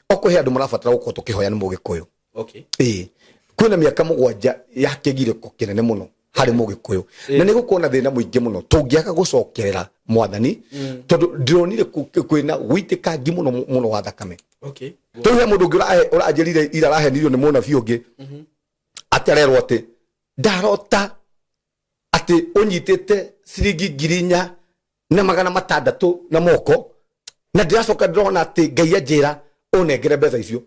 okuhe andu marabatara gukorwo tukihoya ni mugikuyu. Okay. Kwina miaka 7 yakegire ko kinene muno hari mugikuyu na ni gukona thina muingi muno tungiaka gucokerera mwathani tondu ndironire kwina witikangi muno wa thakame. Okay. Tuhe mundu urajirire ira rahenirio ni muna biungi atererwo ati ndarota ati unyitite ciringi 4,000 na 600 na moko na ndiracoka ndirona ati Ngai anjira unengere mbeca icio.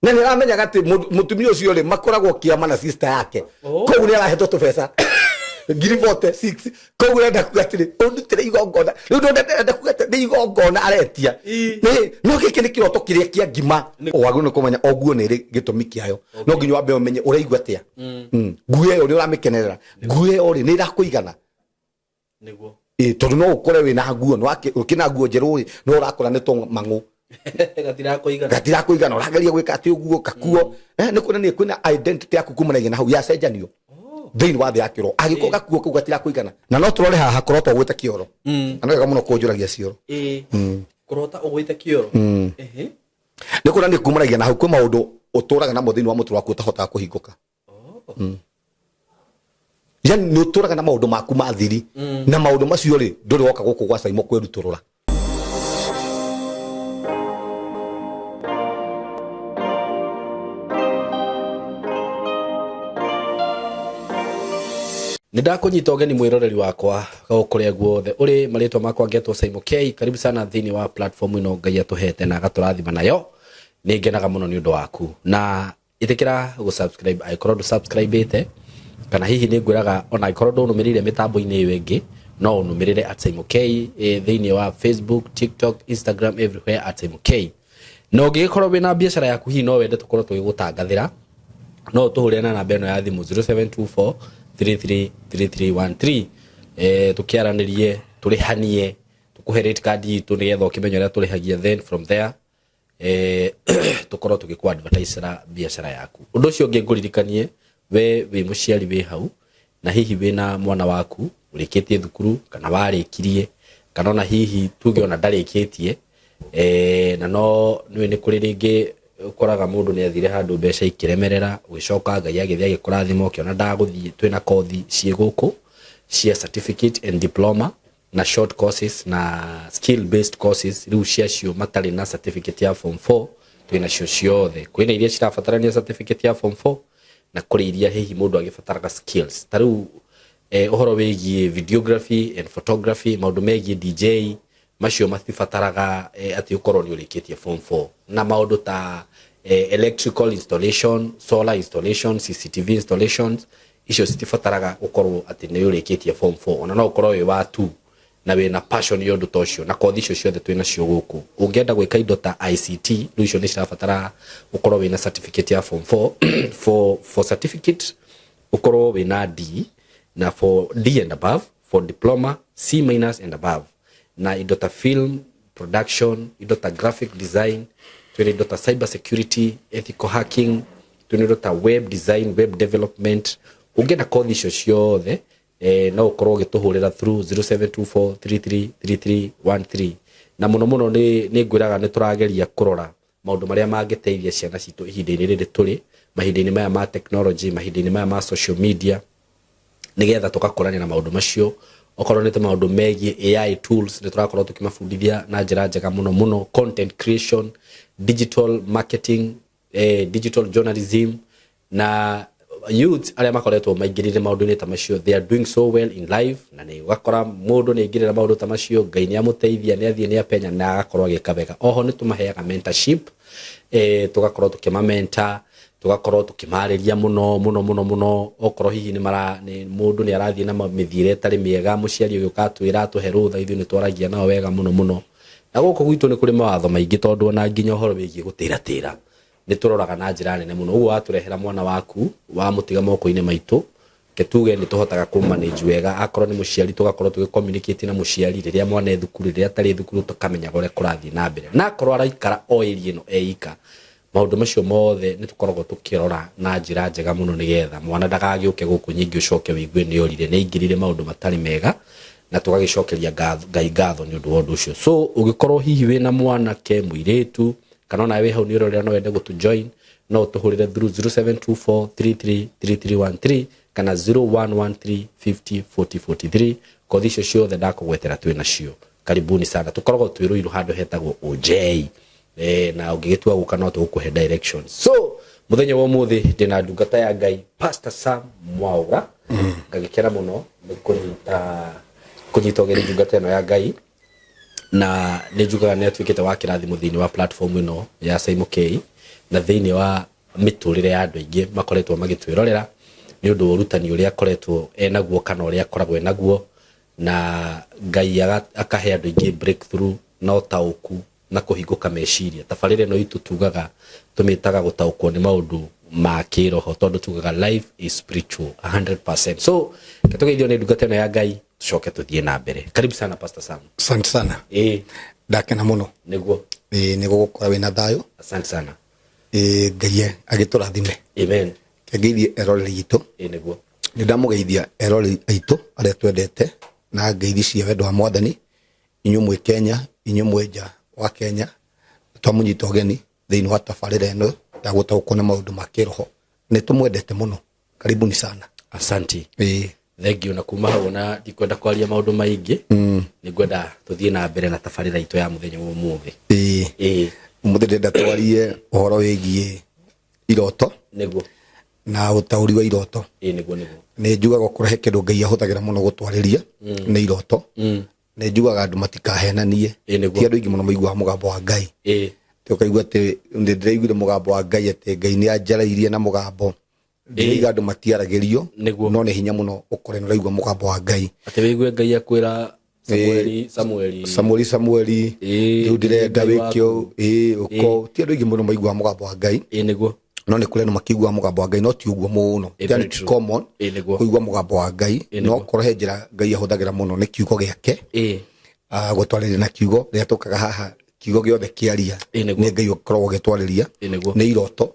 Na ni ramenya gati mutumia ucio ri makoragwo kiama na sister yake. Koguo ni arahetwo tubesa 46 koguo enda kugatire undutire igongona riu ndenda kugata ni igongona aretia ni no giki ni kiroto kiria kia ngima wagu ni kumenya oguo ni ri gitumi kiayo no nginya wambe umenye uraigua atia nguo yo ni uramikenerera nguo yo ri ni irakuigana niguo tondu no ukore wina nguo no ukina nguo njeru no urakora ni to mangu gatira kuigana urageria gwika ati uguo kakuo ni kuna ni kwina identity yaku kumanagia na hau ya cenjanio thini wa thi ya kiro agiko gakuo ku gatira kuigana na no turore haha korotwo gwita kioro anaga muno kunjuragia cioro kurota ugwita kioro ni kuna ni kumanagia na hau kwa maundu uturaga na muthini wa mutu waku utahota kuhinguka yani ni uturaga na maundu maku mathiri na maundu macio ri nduri woka guku gwa Saimo kwiruturura. Nidakunyita ugeni mwiroreri wakwa gukuria guothe uri maritwa makwa ngetwo Saimo K. Karibu sana thini wa platform ino Ngai atuhete na gaturathima nayo ni ngenaga muno ni undu waku na itikira gu subscribe aikoro subscribe ite kana hihi ni ngwiraga ona aikoro ndunumirire mitambo-ini iyo ingi no unumirire @Saimo K thini wa Facebook, TikTok, Instagram, everywhere @Saimo K. No ngikorwo wina biashara yaku hihi no wende tukorwo tugigutangathira no tuhurira na namba ino ya thimu 0724 3313 tukiaranirie turihanie tukuhe rate card itu nigetha ukimenyo ria turihagia then from there tukorwo tugikwa advertisera biashara yaku. Undu ucio ngiguririkanie we muciari we hau na hihi wina mwana waku urikitie thukuru kana warikirie kana na hihi tuge ona ndarikitie na no ni kuri ringi ukoraga mundu ni athire handu mbeca ikiremerera ugicoka Ngai agithia gikurathimo kiona ndaguthie twina kothi cie guku cia certificate and diploma na short courses na skill based courses riu cio matari na certificate ya form 4 twina cio ciothe kwina iria cirabatarania certificate ya form 4 na kuri iria hihi mundu agibataraga skills tariu uhoro wigie videography and photography maundu megie DJ macio matibataraga ati ukorwo ni urikitie form 4 na maundu ta electrical installation, solar installation, CCTV installations icio citibataraga ukorwo ati ni urikitie form 4 ona no ukorwo wi wa 2 na wina passion yondu tocio na kothi icio ciothe twina cio guku ungienda gwika indo ta ICT icio ni cirabatara ukorwo wina certificate ya form 4 for certificate ukorwo wina D na for D and above for diploma C- and above na indo ta film production, indo ta graphic design, twina indo ta cyber security, ethical hacking, twina indo ta web design, web development. Ungienda kothi icio ciothe no ukorwo ugituhurira through 0724333313 na muno ni ngwiraga ni turageria kurora maundu maria mangiteithia ciana citu ihinda-ini riri turi mahinda-ini maya ma technology, mahinda-ini maya ma social media nigetha tugakorania na maundu macio okorwo ni maundu megie AI tools ni turakorwo tukimafundithia na njira njega muno content creation, digital marketing, digital journalism na youth aria makoretwo maingirire maundu-ini ta macio they are doing so well in life na ni wakora mundu ni ingirira maundu ta macio Ngai ni amuteithia ni athie ni apenya na agakorwo agikabega. Oho ni tumaheaga mentorship tugakorwo tukimamenta tugakorwo tukimariria muno okorwo hihi ni mundu ni arathie na mithire tari miega muciari uyu katwira tuheru tha ithu ni twaragia nao wega muno na guko gwitu ni kuri mawatho maingi tondu na nginya uhoro wigie gutiratira ni turoraga na njira nene muno uguo aturehera mwana waku wa mutiga moko-ini maitu ketuge ni tuhotaga ku manage wega akorwo ni muciari tugakorwo tugicommunicate na muciari riria mwana e thukuru riria tari thukuru tukamenya gore kurathie na mbere na akorwo araikara o area ino eika maundu macio mothe ni tukoragwo tukirora na njira njega muno nigetha mwana ndagagiuke guku nyingi ucoke wigue ni orire ni ingirire maundu matari mega na tugagicokeria Ngai ngatho ni undu wa undu ucio. So ugikorwo hihi wina mwana ke muiretu kana ona we hau ni urorera no wende gutu join no utuhurire through 0724333313 kana 0113504043 kothi icio ciothe ndakugwetera twina cio karibuni sana tukoragwo twiruiru handu hetagwo OJ na ungigitua guka no tugukuhe directions so muthenya wa muthi ndina ndungata ya Ngai Pastor Sam Mwaura ngagikera muno kunyitogera ndungata ino ya Ngai na nijugaga ni atwikite wa kirathimo thiini wa platform ino ya Saimo K na thiini wa miturire ya andu aingi makoretwo magitwirorera ni undu urutani uria akoretwo enaguo kana uria akoragwo enaguo na Ngai akahe andu aingi breakthrough na utauku na kuhinguka meciria tabarire no itu tugaga tumitaga gutaukwo ni maundu ma kiroho tondu tugaga life is spiritual 100%. So katugeithio ni ndungata ino ya Ngai tucoke tuthie na mbere. Karibu sana Pastor Sam. Asante sana. Ndakena muno. Niguo. Niguo gukora wina thayo. Asante sana. Ngai agiturathime. Amen. Kageithie eroreri itu. Niguo. Ni ndamugeithia eroreri aitu aria twendete na ngeithi cia wendo wa Mwathani inyu mwe Kenya inyu mwe nja wa Kenya twamunyita ogeni thiini wa tabarira ino ya gutaukwo na maundu ma kiroho ni tumwendete muno. Karibuni sana. Asante. Thank you na kuma hau na ndikwenda kwaria maundu maingi ni ngwenda tuthie na mbere na tabarira itu ya muthenya wa umuthi. Umuthi ndenda twarie uhoro wigie iroto niguo na utauri wa iroto. Niguo ni njugaga kurehe kindu Ngai ahuthagira muno gutwariria ni iroto. Ni njugaga andu matikahenanie ti andu ingi muno maigua mugambo wa Ngai tukaigua ati ndiraiguire mugambo wa Ngai ati Ngai ni anjarairie na mugambo ndiga andu matiaragirio no ni hinya muno ukore no raigua mugambo wa Ngai ati wigue Ngai akwira Samueli riu ndirenda wikio uko ti andu ingi muno maigua mugambo wa Ngai niguo no ni kure no makigua mugambo wa Ngai no ti uguo muno ti common kuigua mugambo wa Ngai no korohe njira Ngai ahuthagira muno ni kiugo giake gutwaririria na kiugo ria tukaga haha kiugo giothe kiaria ni Ngai ukoragwo gitwaririria ni iroto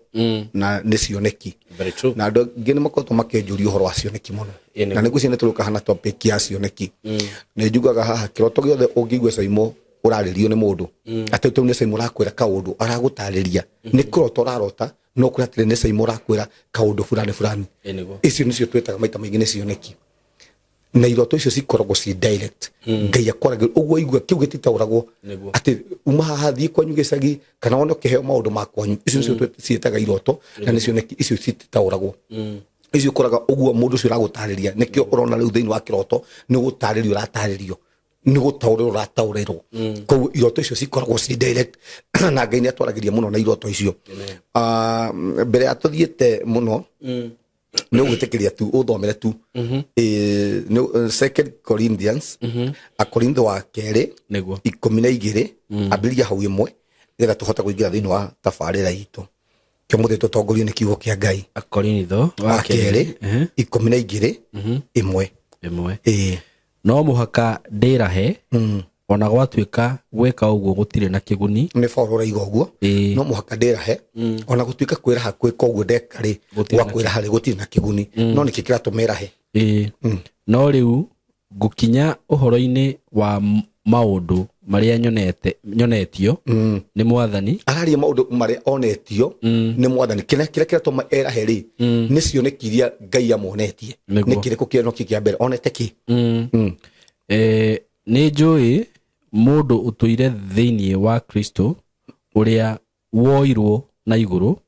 na ni cioneki na andu ngi ni makoretwo makienjuria uhoro wa cioneki muno na niguo ciana turuka hana topic ya cioneki ni njugaga haha kiroto giothe ungigua Saimo uraririo ni mundu ati tu ni Saimo rakwira kaundu aragutariria ni kiroto rarota no kuratire ni Saimo rakwira kaundu fulani icio nicio twetaga maita maingi ni cioneki na iroto icio cikoragwo ci direct Ngai akoraga uguo igua kiu gititauragwo ati uma haha thii kwanyu gicagi kana wone ukiheo maundu ma kwanyu icio nicio cietaga iroto na nicio neki icio cititauragwo icio koraga uguo mundu ucio uragutariria nikio urona riu thiini wa kiroto ni gutaririo rataririo ni gutauriro rataurirwo kou iroto icio cikoragwo ci direct na Ngai ni atwaragiria muno na iroto icio mbere atuthiete muno no gwitikiria tu uthomere tu 2 Corinthians Akorintho wa keri 12 ambiria hau imwe getha tuhota kuingira thiini wa tabarira itu kio muthi tutongorio ni kiugo kia Ngai Akorintho wa keri 12 imwe no muhaka ndirahe ona gwatuika gweka uguo gutire na kiguni ni Paulo raiga uguo no muhaka ndirahe ona gutuika kwiraha kwika uguo ndekari gwa kwiraha gutire na kiguni no ni kikira tumerahe no riu gukinya uhoro-ini wa maundu maria nyonetio ni Mwathani araria maundu maria onetio ni Mwathani kira tuma erahe ri ni cionekiria Ngai amonetie ni kiriko kieno kikia mbere onete ki ni njui mundu utuire thiini wa Kristo uria woirwo na iguru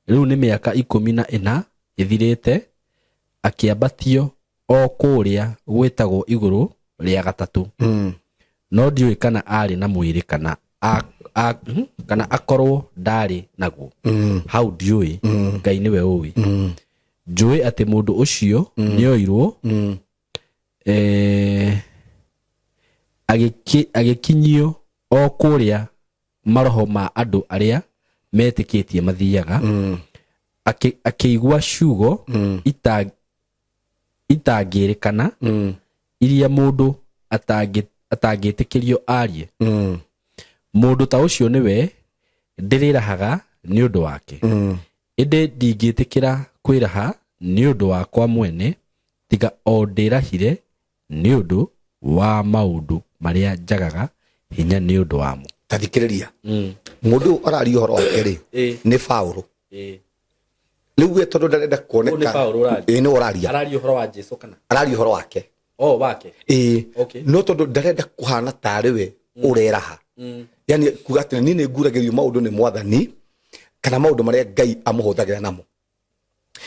riu ni miaka 14 ithirite akiambatio o kuria gwetagwo iguru ria gatatu no ndiui kana ari na mwiri kana kana akorwo ndari naguo hau ndiui Ngai niwe uwi njui ati mundu ucio nioirwo agikinyio o kuria maroho ma andu aria metikitie mathiaga akigua ciugo itangirikana iria mundu atangitikirio arie mundu ta ucio niwe ndirirahaga ni undu wake inde ndingitikira kwiraha ni undu wakwa mwene tiga o ndirahire ni undu wa maundu maria njagaga hinya ni undu wamo tathikiriria mundu arari horo wake ri ni Paulo riu we tondu ndarenda kuoneka ni uraria arari horo wa Jesu kana arari horo wake wake okay no tondu ndarenda kuhana tari we ureraha yani kuga ati ni nguragirio maundu ni mwathani kana maundu maria Ngai amuhuthagira namo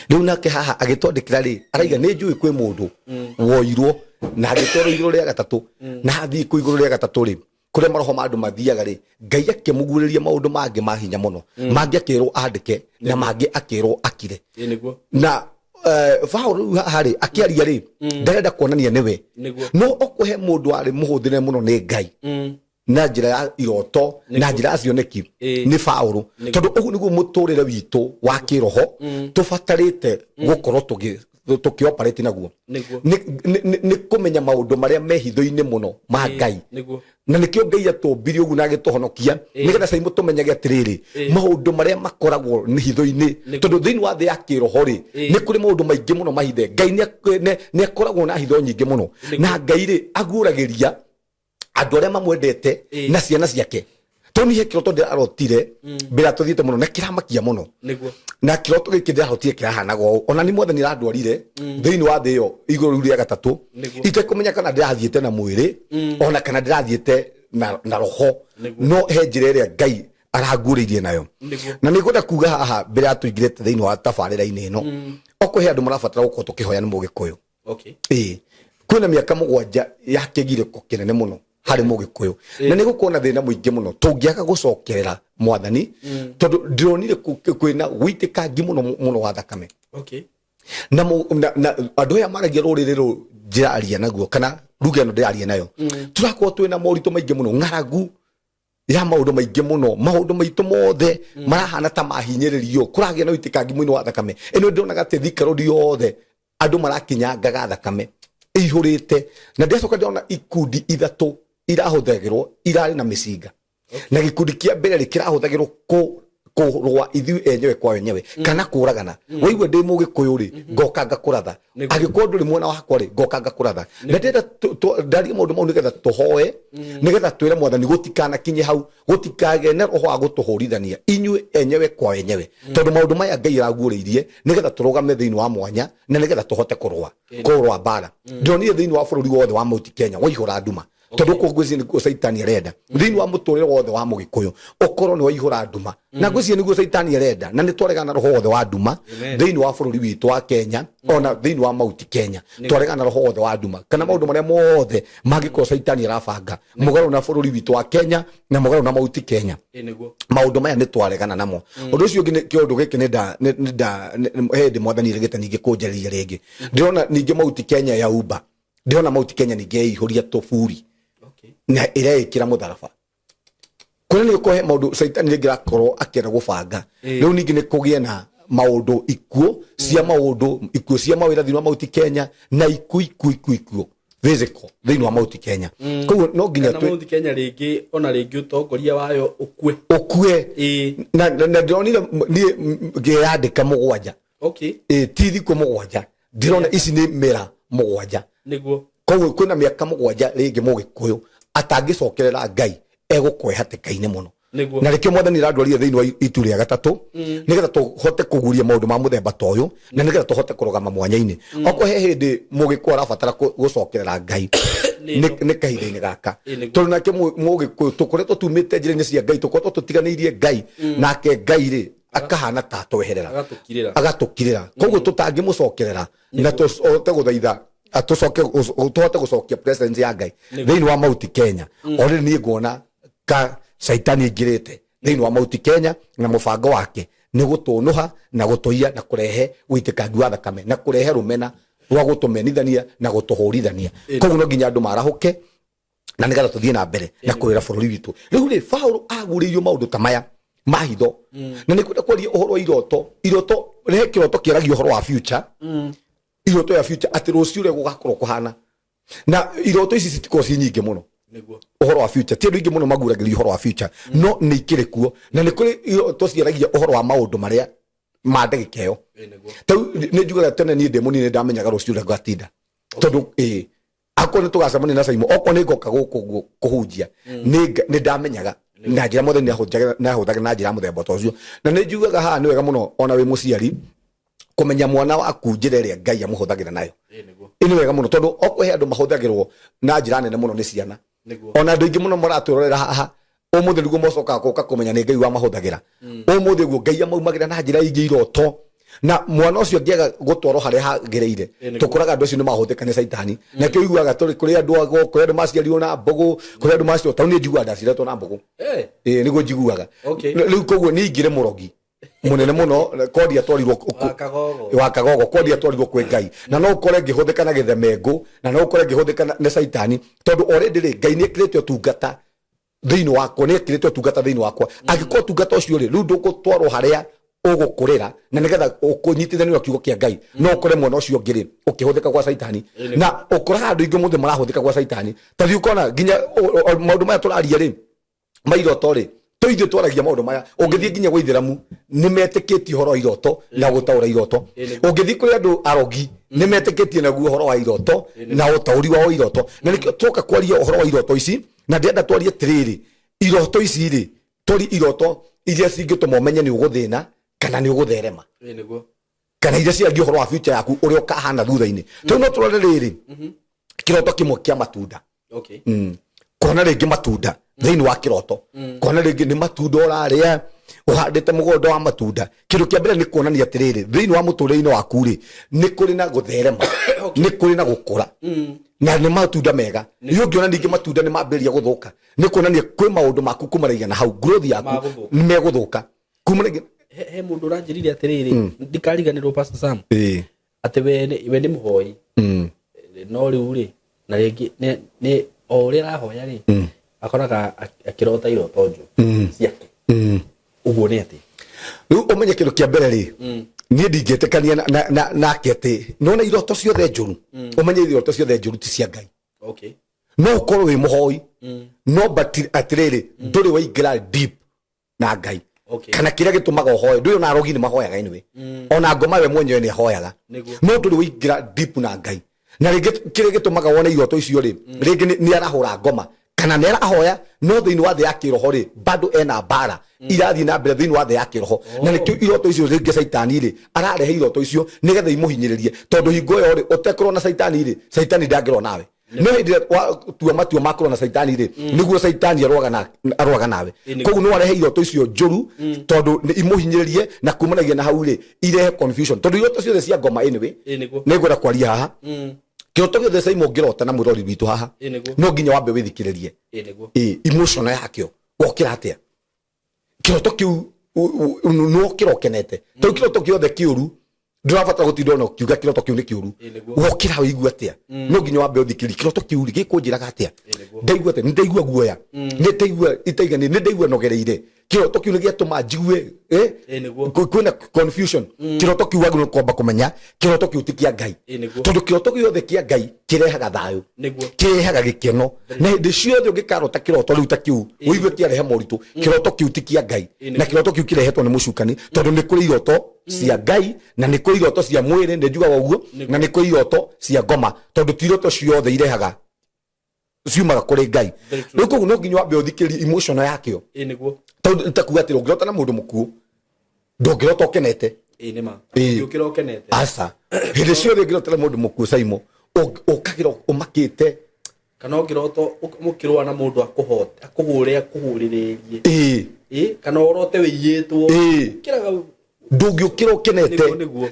riu nake haha agitondekira ri araiga ni njui kwi mundu woirwo na agitoro iguru ria gatatu na athii ku iguru ria gatatu ri kure maroho ma andu mathiaga ri Ngai akimuguriria maundu mangi ma hinya muno mangi akirwo andike na mangi akirwo akire na Paulo hari akiaria ri ndarenda kuonania niwe no okuhe mundu ari muhuthire muno ni Ngai na njira ya iroto na njira cioneki ni Paulo tondu ugu niguo muturire witu wa kiroho tubatarite gukorwo tukioperate naguo ni kumenya maundu maria mehitho-ini muno ma Ngai na nikio Ngai atumbirie ugu na agituhonokia nigetha cai mutumenyage atiriri maundu maria makoragwo ni hitho-ini tondu thiini wa thi ya kiroho ri ni kuri maundu maingi muno mahithe Ngai ni akoragwo na hitho nyingi muno na Ngai ri aguragiria andu aria mamwendete na ciana ciake toni he kiroto ndirarotire mbira tuthiite muno na kiramakia muno na kiroto giki ndirarotire kirahanago ona ni mwathani radwarire thiini wa thi yo iguru ria gatatu itekumenya kana ndirathiite na mwiri ona kana ndirathiite na roho no he njira iria Ngai aranguririe nayo na nigunda kuga haha mbere atuingirete thiini wa tabarira-ini ino okuhe andu marabatara gukorwo tukihoya ni mugikuyu kwina miaka 7 ya kigiriko kinene muno hari mugikuyu na nigukuona thina muingi muno tungiaga gucokerera mwathani tondu ndironire kwina gwitikangi muno wa thakame na andu aya maragia ruriri ru njiraria naguo kana ruga no ndiraria nayo turakorwo twina moritu maingi muno ng'aragu ya maundu maingi muno maundu maitu mothe marahana ta mahinyiririo kuragia na gwitikangi muno wa thakame eno ndonaga te thikarodi yothe andu marakinyangaga thakame ihurite na ndiacoka ndona ikundi ithatu irahuthagirwo irari na micinga na gikundi kia mbere rikirahuthagirwo kurwa ithu enyewe kwa wenyewe kana kuragana waigwe ndi mugikuyu ri ngoka ngakuratha agikorwo nduri mwena wakwa ri ngoka ngakuratha na ndenda ndari maundu mau nigetha tuhoe nigetha twire mwathani gutikana kinye hau gutikage na roho wa gutuhurithania inywe enyewe kwa wenyewe tondu maundu maya Ngai araguriirie nigetha turugame thiini wa mwanya na nigetha tuhote kurwa bara ndionire thiini wa bururi wothe wa Mount Kenya waihura nduma tondu kugwici ni Saitani arenda thiini wa muturire wothe wa mugikuyu ukorwo ni waihura nduma na ngwici niguo Saitani arenda na ni twaregana roho wothe wa nduma thiini wa bururi witu wa Kenya ona thiini wa Mount Kenya twaregana roho wothe wa nduma kana maundu maria mothe magikorwo Saitani arabanga mugaru na bururi witu wa Kenya na mugaru na Mount Kenya maundu maya ni twaregana namo undu ucio ngi kiundu giki ni hindi mwathani regete ningi kunjariria ringi ndirona ningi Mount Kenya ya Uber ndirona Mount Kenya ningi ihuria tofuri na irekira mutharaba kuna ni ukohe maundu Saitani ngirakorwo akira gubanga riu ningi ni kugie na maundu ikuo cia maundu ikuo cia mawira thiini wa Mount Kenya na ikuo physical thiini wa Mount Kenya koguo no nginya tu Mount Kenya ringi ona ringi utongoria wayo ukue na ndironire ni ngiyandika 7 tithi ku 7 ndirona ici ni mera 7 niguo koguo kwina miaka 7 ringi mugikuyu atangicokerera Ngai egukwehatikaine muno na rikio mwathani radwarire thiini wa itu ria gatatu nigetha tuhote kuguria maundu ma muthemba toyo na nigetha tuhote kurugama mwanya-ini oko he hindi mugikuyu arabatara gucokerera Ngai ni kahinda-ini gaka tondu nake mugikuyu tukoretwo tumite njira-ini cia Ngai tukoretwo tutiganiirie Ngai nake Ngai ri akahana ta tweherera agatukirira koguo tutangimucokerera na tuhote guthaitha tuhote gucokia presence ya Ngai thiini wa Mount Kenya ori ni nguona ka Saitani ingirite thiini wa Mount Kenya na mubango wake ni gutunuha na gutuia na kurehe witikangi wa thakame na kurehe rumena rwa gutumenithania na gutuhurithania koguo no nginya andu marahuke na nigetha tuthie na mbere na kurira bururi witu riu ri Paulo aguriirio maundu ta maya mahitho na nikwenda kwaria uhoro wa iroto rehe kiroto kiaragio uhoro wa future iroto ya future ati rucio ure gugakorwo kuhana na iroto ici citiko ci nyingi muno uhoro wa future ti ndu muno maguragiria uhoro wa future no ni ikirikuo na ni kuri iroto ciaragia uhoro wa maundu maria ma ndagika iyo tau ni njugaga tene ni ndi munini ndamenyaga rucio ure gatinda tondu akone tugacemania na Saimo oko ni ngoka guku kuhunjia ni ndamenyaga na njira mothe ni ahuthagira na njira muthemba tocio na ni njugaga haha ni wega muno ona wi muciari kumenya mwana waku njira iria Ngai amuhuthagira nayo ini wega muno tondu okwe andu mahuthagirwo na njira nene muno ni ciana ona andu ingi muno maraturorera haha umuthi niguo mocoka guka kumenya ni Ngai wa mahuthagira umuthi guo Ngai amaumagira na njira ingi iroto na mwana ucio ngiaga gutwarwo haria hagereire tukuraga andu acio ni mahuthika ni saitani na kio iguaga turi kuri andu ago kuri andu maciarirwo na mbogo kuri andu macio tau ni njiguaga ndaciretwo na mbogo niguo njiguaga riu koguo ni ingire murogi munene muno kodi atwarirwo wa kagogo kodi atwarirwo kwi Ngai na no ukore ngihuthika na githemengu na no ukore ngihuthika na saitani tondu already ri Ngai ni ekirite tungata thiini wakwa ni ekirite tungata thiini wakwa angiko tungata ucio ri riu ndugutwarwo haria ugukurira na nigetha ukunyitithanio kiugo kia Ngai no ukore mwana ucio ngiri ukihuthika kwa saitani na ukora andu ingi muthe marahuthika kwa saitani tathi ukona ginya maundu maya turaria ri mairoto ri toithio twaragia maundu maya ungithie ginya gwa itheramu ni metikiti horo iroto na gutaura iroto ungithie kuri andu arogi ni metikiti naguo horo wa iroto na utauri wa iroto na nikio toka kwaria horo wa iroto ici na ndenda twarie tiriri iroto ici ri tori iroto iria cingituma umenye ni uguthina kana ni ugutherema kana iria ciagia horo wa future yaku uria ukahana thutha-ini to no turore riri kiroto kimwe kia matunda kona ringi matunda thiini wa kiroto kona ringi ni matunda uraria uhandite mugunda wa matunda kindu kia mbere ni kuonania atiriri thiini wa muturire-ini waku ri ni kuri na gutherema ni kuri na gukura na ni matunda mega iyo ngiona ningi matunda ni mambiria guthuka ni kuonania kwi maundu maku kumaragia na hau growth yaku ni meguthuka kumaragia he mundu uranjirire atiriri ndikariganirwo Pastor Sam ati we ni muhoi no riu ri na ringi ni o uria arahoya ri akoraga akirota iroto nju ciake uguo ni ati riu umenye kindu kia mbere ri ni ndingetekania na kete nona iroto ciothe njuru umenye iroto ciothe njuru ti cia Ngai no ukorwo wi muhoi no but atiriri nduri waingira deep na Ngai kana kiria gitumaga uhoe ndu ona arogi ni mahoyaga anyway ona ngoma we mwenyewe ni ahoyaga no nduri waingira deep na Ngai na ringi kiria gitumaga wone iroto icio ri ringi ni arahura ngoma kana ni arahoya no thiini wa thi ya kiroho ri bado ena bara irathi na mbere thiini wa thi ya kiroho na nikio iroto icio ringi saitani ri ararehe iroto icio nigetha imuhinyiririe tondu hingo yo ri utekorwo na saitani ri saitani ndangirwo nawe no hindi tua matua makorwo na saitani ri niguo saitani arwaga nawe koguo no arehe iroto icio njuru tondu ni imuhinyiririe na kumanagia na hau ri irehe confusion tondu iroto ciothe cia ngoma anyway nigwenda kwaria haha kiroto giothe sai mungirota na mwirori witu haha no nginya wambe withikiririe emotion yakio wokira atia kiroto kiu no kirokenete to kiroto kiothe kiuru ndurabata gutinda no kiuga kiroto kiu ni kiuru wokira wiigua atia no nginya wambe uthikiririe kiroto kiu ri gikunjiraga atia ndaigua atia ndaigua guoya ndaigua itaigani ndaigua nogereire kiroto kiu ni giatuma njigue kwina confusion kiroto kiu wagino komba kumenya kiroto kiu ti kia Ngai tondu kiroto giothe kia Ngai kirehaga thayu kirehaga gikeno na hindi ciothe ungikarota kiroto riu ta kiu uigue kiarehe moritu kiroto kiu ti kia Ngai na kiroto kiu kirehetwo ni mucukani tondu ni kuri iroto cia Ngai na ni kuri iroto cia mwiri ndi njugaga uguo na ni kuri iroto cia ngoma tondu tiroto ciothe irehaga ciumaga kuri Ngai riu koguo no nginya wambe uthikiririe emotion yakio tondu ntakuga ati ungirota na mundu mukuo ndungirota ukenete ni ma ukira ukenete asa hindi ciothe ngirota na mundu mukuo saimo ukagira umakite kana ukiroto mukirwa na mundu akuhuriririe kana urote wiyitwo kiraga ndungiukira ukenete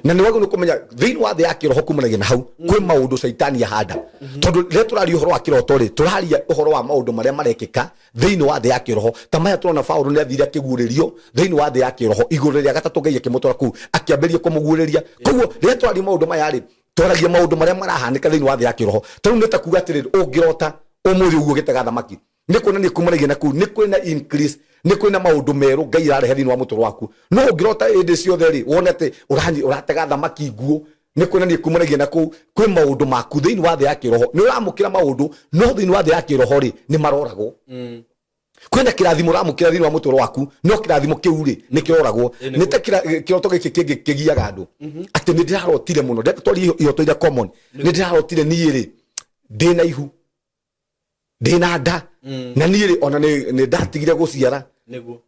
na ni wagu nikumenya thiini wa thi ya kiroho kumanagia na hau kwi maundu saitani ahanda tondu ria turaria uhoro wa kiroto ri turaria uhoro wa maundu maria marekika thiini wa thi ya kiroho ta maya turona Paulo ni athire akiguririo thiini wa thi ya kiroho iguru ria gatatu Ngai akimutwara ku akiamberia kumuguriria koguo ria turaria maundu maya ri turagia maundu maria marahanika thiini wa thi ya kiroho tondu nitakuga atiriri ungirota umuthi uguo gitega thamaki ni kuonania kumanagia na ku ni kwina increase ni kwina maundu meru Ngai ararehe thiini wa mutoro waku no ungirota hindi ciothe ri wone ati uratega thamaki nguo ni kuonania kumanagia na ku kwi maundu maku thiini wa thi ya kiroho ni uramukira maundu no thiini wa thi ya kiroho ri ni maroragwo kwina kirathimo uramukira thiini wa mutoro waku no kirathimo kiu ri ni kiroragwo ni ta kiroto giki kingi kigiaga andu ati ni ndirarotire muno twari ihoto ira common ni ndirarotire ni ri ndina ihu ndina nda na niĩ ona nĩ ndatigire gũciara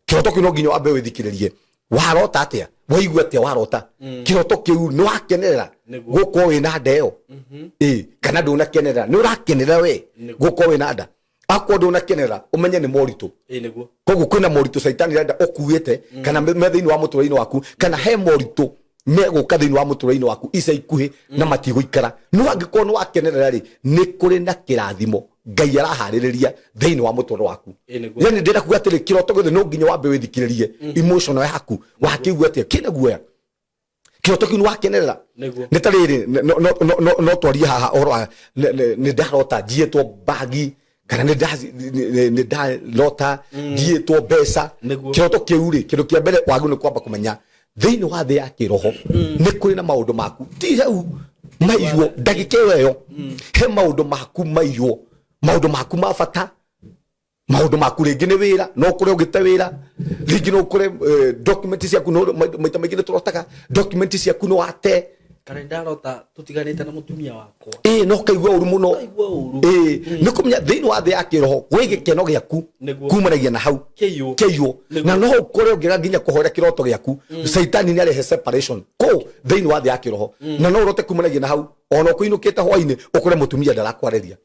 kĩroto kĩu no nginya wambe wĩthikĩrĩrie warota atia waigua atia warota kĩroto kĩu nĩ wakenerera gũkorwo wĩna nda ĩyo kana ndũnakenerera nĩ ũrakenerera we gũkorwo wĩna nda akorwo ndũnakenerera ũmenye nĩ moritũ koguo kwĩna moritũ caitani renda ũkuĩte kana me thĩinĩ wa mũtũrĩre-inĩ waku kana he moritũ megũka thĩinĩ wa mũtũrĩre-inĩ waku ica ikuhĩ na matigũikara no angĩkorwo nĩ wakenerera rĩ nĩ kũrĩ na kĩrathimo Ngai araharĩrĩria thĩinĩ wa mũtũrĩre waku yani ndĩrakuga atĩrĩ kĩroto gĩothe no nginya wambe wĩthikĩrĩrie emotional yaku wakĩigua atĩa kĩna guoya kĩroto kĩu nĩ wakenerera nĩ ta rĩrĩ no twarie haha ũhoro wa nĩ ndarota njiĩtwo bagi kana nĩ ndarota njiĩtwo mbeca kĩroto kĩu rĩ kĩndũ kĩa mbere wagĩrĩirwo nĩ kwamba kũmenya thĩinĩ wa thĩ ya kĩroho nĩ kũrĩ na maũndũ maku ti hau maiywo ndagĩka ĩyo he maũndũ maku maiywo maũndũ maku ma bata maũndũ maku rĩngĩ nĩ wĩra no kũrĩa ũgĩte wĩra rĩngĩ no kũrĩa document ciaku maita maingĩ nĩ tũrotaga document ciaku nĩ wate kana ndarota tutiganĩte na mũtumia wakwa no kaigua ũru mũno nĩ kũmenya thĩinĩ wa thĩ ya kĩroho gwĩ gĩkeno gĩaku kumanagia na hau kĩiywo na no ũkore ũngĩaga nginya kũhoera kĩroto gĩaku caitani nĩ arehe separation kũ thĩinĩ wa thĩ ya kĩroho na no ũrote kumanagia na hau ona ũkũinũkĩte hwainĩ ũkore mũtumia ndarakwarĩria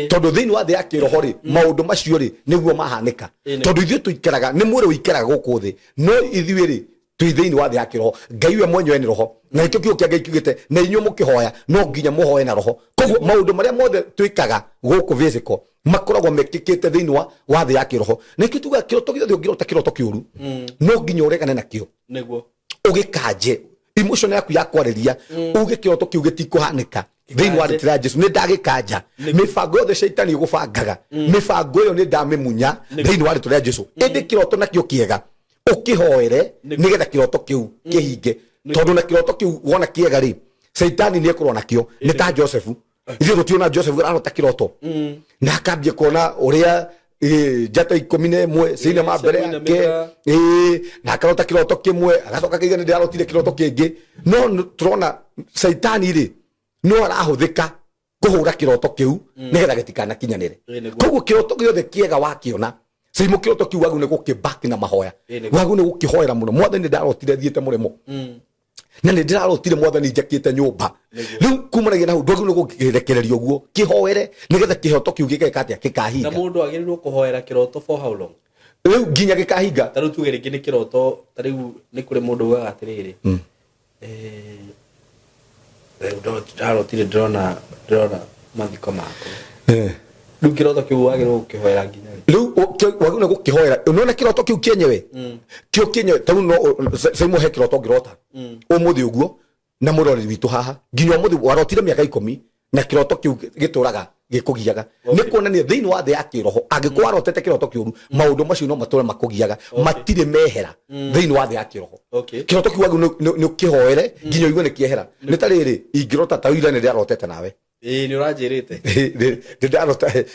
tondũ thĩinĩ wa thĩ ya kĩroho rĩ maũndũ macio rĩ nĩguo mahanĩka tondũ ithuĩ tũikaraga nĩ mwĩrĩ ũikaraga gũkũ thĩ no ithuĩ rĩ twĩ thĩinĩ wa thĩ ya kĩroho Ngai we mwenyewe nĩ roho na gĩkĩo kĩo kĩa Ngai kiugĩte na inyuĩ mũkĩhoya no nginya mũhoe na roho koguo maũndũ marĩa mothe twĩkaga gũkũ physical makoragwo mekĩkĩte thĩinĩ wa thĩ ya kĩroho na ikĩ tuga kĩroto gĩothe ũngĩrota kĩroto kĩũru no nginya ũregane nakĩo nĩguo ũgĩkanje emotion yaku yakwarĩria uge kĩroto kĩu gĩtikũhanĩka thĩinĩ wa rĩtĩra Jesũ nĩ ndagĩkanja mĩbango yothe caitani ũgũbangaga mĩbango ĩyo nĩ ndamĩmunya thĩinĩ wa rĩtĩra Jesũ ĩndĩ kĩroto nakĩo kĩega ũkĩhoere nĩgetha kĩroto kĩu kĩhinge tondũ na kĩroto kĩu wona kĩega rĩ caitani nĩ ekorwo nakĩo nĩ ta Joseph ithuĩ tũtiona Joseph ararota kĩroto na akambia kuona ũrĩa njata 11 cinema mbere yake na akarota kĩroto kĩmwe agacoka kĩiga nĩ ndarotire kĩroto kĩngĩ no tũrona caitani rĩ no arahũthĩka kũhũra kĩroto kĩu nĩgetha gĩtikanakinyanĩre koguo kĩroto gĩothe kĩega wakĩona Simo kĩroto kĩu wagu nĩ gũkĩbaki na mahoya wagu nĩ gũkĩhoera mũno mwathani ndarotire thiĩte mũrĩmo na nĩ ndarotire mwathani njakĩte nyũmba rĩu kumanagia na hau ndwagu nĩ gũkĩrekereria ũguo kĩhoere nĩgetha kĩroto kĩu gĩgeka atĩa gĩkahinga na mũndũ agĩrĩirwo kũhoera kĩroto for how long rĩu nginya gĩkahinga tarĩu tuge rĩngĩ nĩ kĩroto tarĩu nĩ kũrĩ mũndũ ugaga atĩrĩrĩ ndarotire ndĩrona mathiko makwa rĩu kĩroto kĩu wagĩrĩirwo gũkĩhoera nginya rĩu wagĩrĩirwo gũkĩhoera unaona kĩroto kĩu kĩenyewe kĩo kĩenyewe tarĩu no Simon he kĩroto ngĩrota ũmũthĩ ũguo na mũroreri witũ haha nginya ũmũthĩ warotire mĩaka 10 na kĩroto kĩu gĩtũraga gĩkũgiaga nĩ kuonania thĩinĩ wa thĩ ya kĩroho angĩkorwo warotete kĩroto kĩũru maũndũ macio no matũre makũgiaga matirĩ mehera thĩinĩ wa thĩ ya kĩroho kĩroto kĩu wagu nĩ ũkĩhoere nginya ũigue nĩ kĩehera nĩ ta rĩrĩ ingĩrota ta ira nĩ ndarotete nawe nĩ ũranjĩrĩte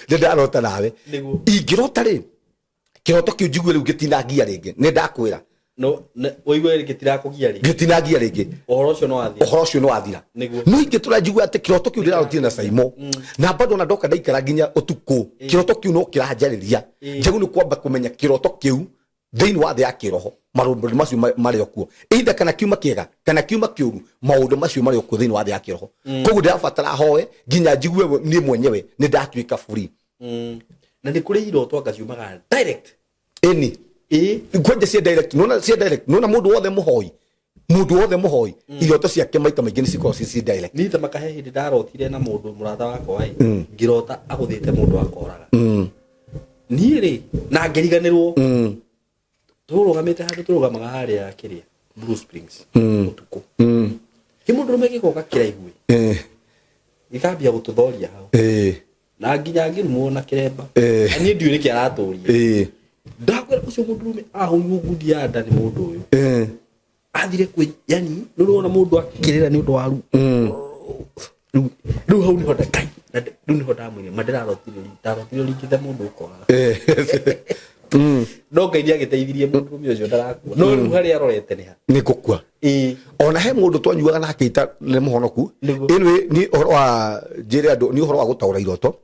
nĩ ndarota nawe ingĩrota rĩ kĩroto kĩu njigue rĩu gĩtinangia rĩngĩ nĩ ndakwĩra no ũigue gĩtirakũgia rĩngĩ gĩtinangia rĩngĩ ũhoro ũcio no wathira no ingĩtũra njigue atĩ kĩroto kĩu ndĩrarotire na Simon na bado na ndoka ndaikara nginya ũtukũ kĩroto kĩu no kĩranjarĩria njagũ nĩ kwamba kũmenya kĩroto kĩu thĩinĩ wa thĩ ya kĩroho maũndũ macio marĩ okuo either kana kiuma kĩega kana kiuma kĩũru maũndũ macio marĩ okuo thĩinĩ wa thĩ ya kĩroho koguo ndĩrabatara hoe nginya njigue niĩ mwenyewe nĩ ndatuĩka free na nĩ kũrĩ iroto ngaciumaga direct kwanja cia direct nona mũndũ wothe mũhoi iroto ciake maita maingĩ nĩ cikorwo ci direct niĩ ta makahe hĩndĩ ndarotire na mũndũ mũratha wakwa ngĩrota agũthĩte mũndũ akoraga niĩ rĩ na ngĩriganĩrwo tũrũgamĩte handũ tũrũgamaga harĩa kĩrĩa Blue Springs ũtukũ kĩmũndũrũme gĩgoka kĩraihu gĩkambia gũtũthoria hau na nginya ngĩrumwo na kĩremba niĩ ndiũĩ nĩkĩ aratũria ndakwĩra ũcio mũndũrũme ahũirwo ngundi ya nda nĩ mũndũ ũyũ athire kwĩ yani nĩũrona mũndũ akĩrĩra nĩ ũndũ wa rĩu hau nĩho ndakai rĩu nĩho ndamwĩre ndarotire ringĩte mũndũ ũkoraga no Ngai agĩteithirie mũndũrũme ũcio ndarakua no rĩu harĩa arorete nĩ gũkua ona he mũndũ twanyuaga nake ita nĩ mũhonoku ĩno nĩ ũhoro wa njĩre andũ nĩ ũhoro wa gũtaũra iroto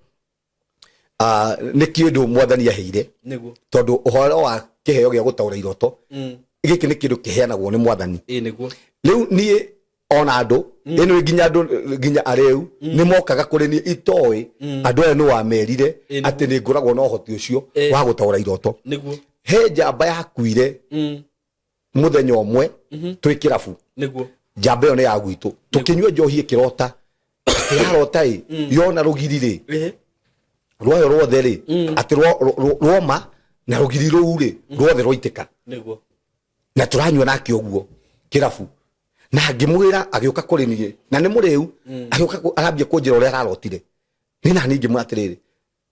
nä kä ndå mwathani aheire tondå å horo wa kä heo gä a gå taå ra iroto gä kä nä kä ndå kä heanagwo nä mwathani rä u niä ona andå ä no nginya arä u nä mokaga kå rä niä itoä andå aya nä wamerire atä nä ngoragwo na å hoti å cio wa gå taå ra iroto he njamba yakuire må thenya å mwe twä kä rabu njamba ä yo nä ya gwitå tå kä nyua njohi ä kä rota yarota yona rå giri rwayo rwothe atä rwoma na rå giri rå u rwothe rwaitä ka na tå ranyua nake å guo kä rabu na ngä mwä ra agä å ka kå rä niä na nä må rä u agä å ka arambia kå njä ra å rä a ararotire nä nani ngä mwä atä rä rä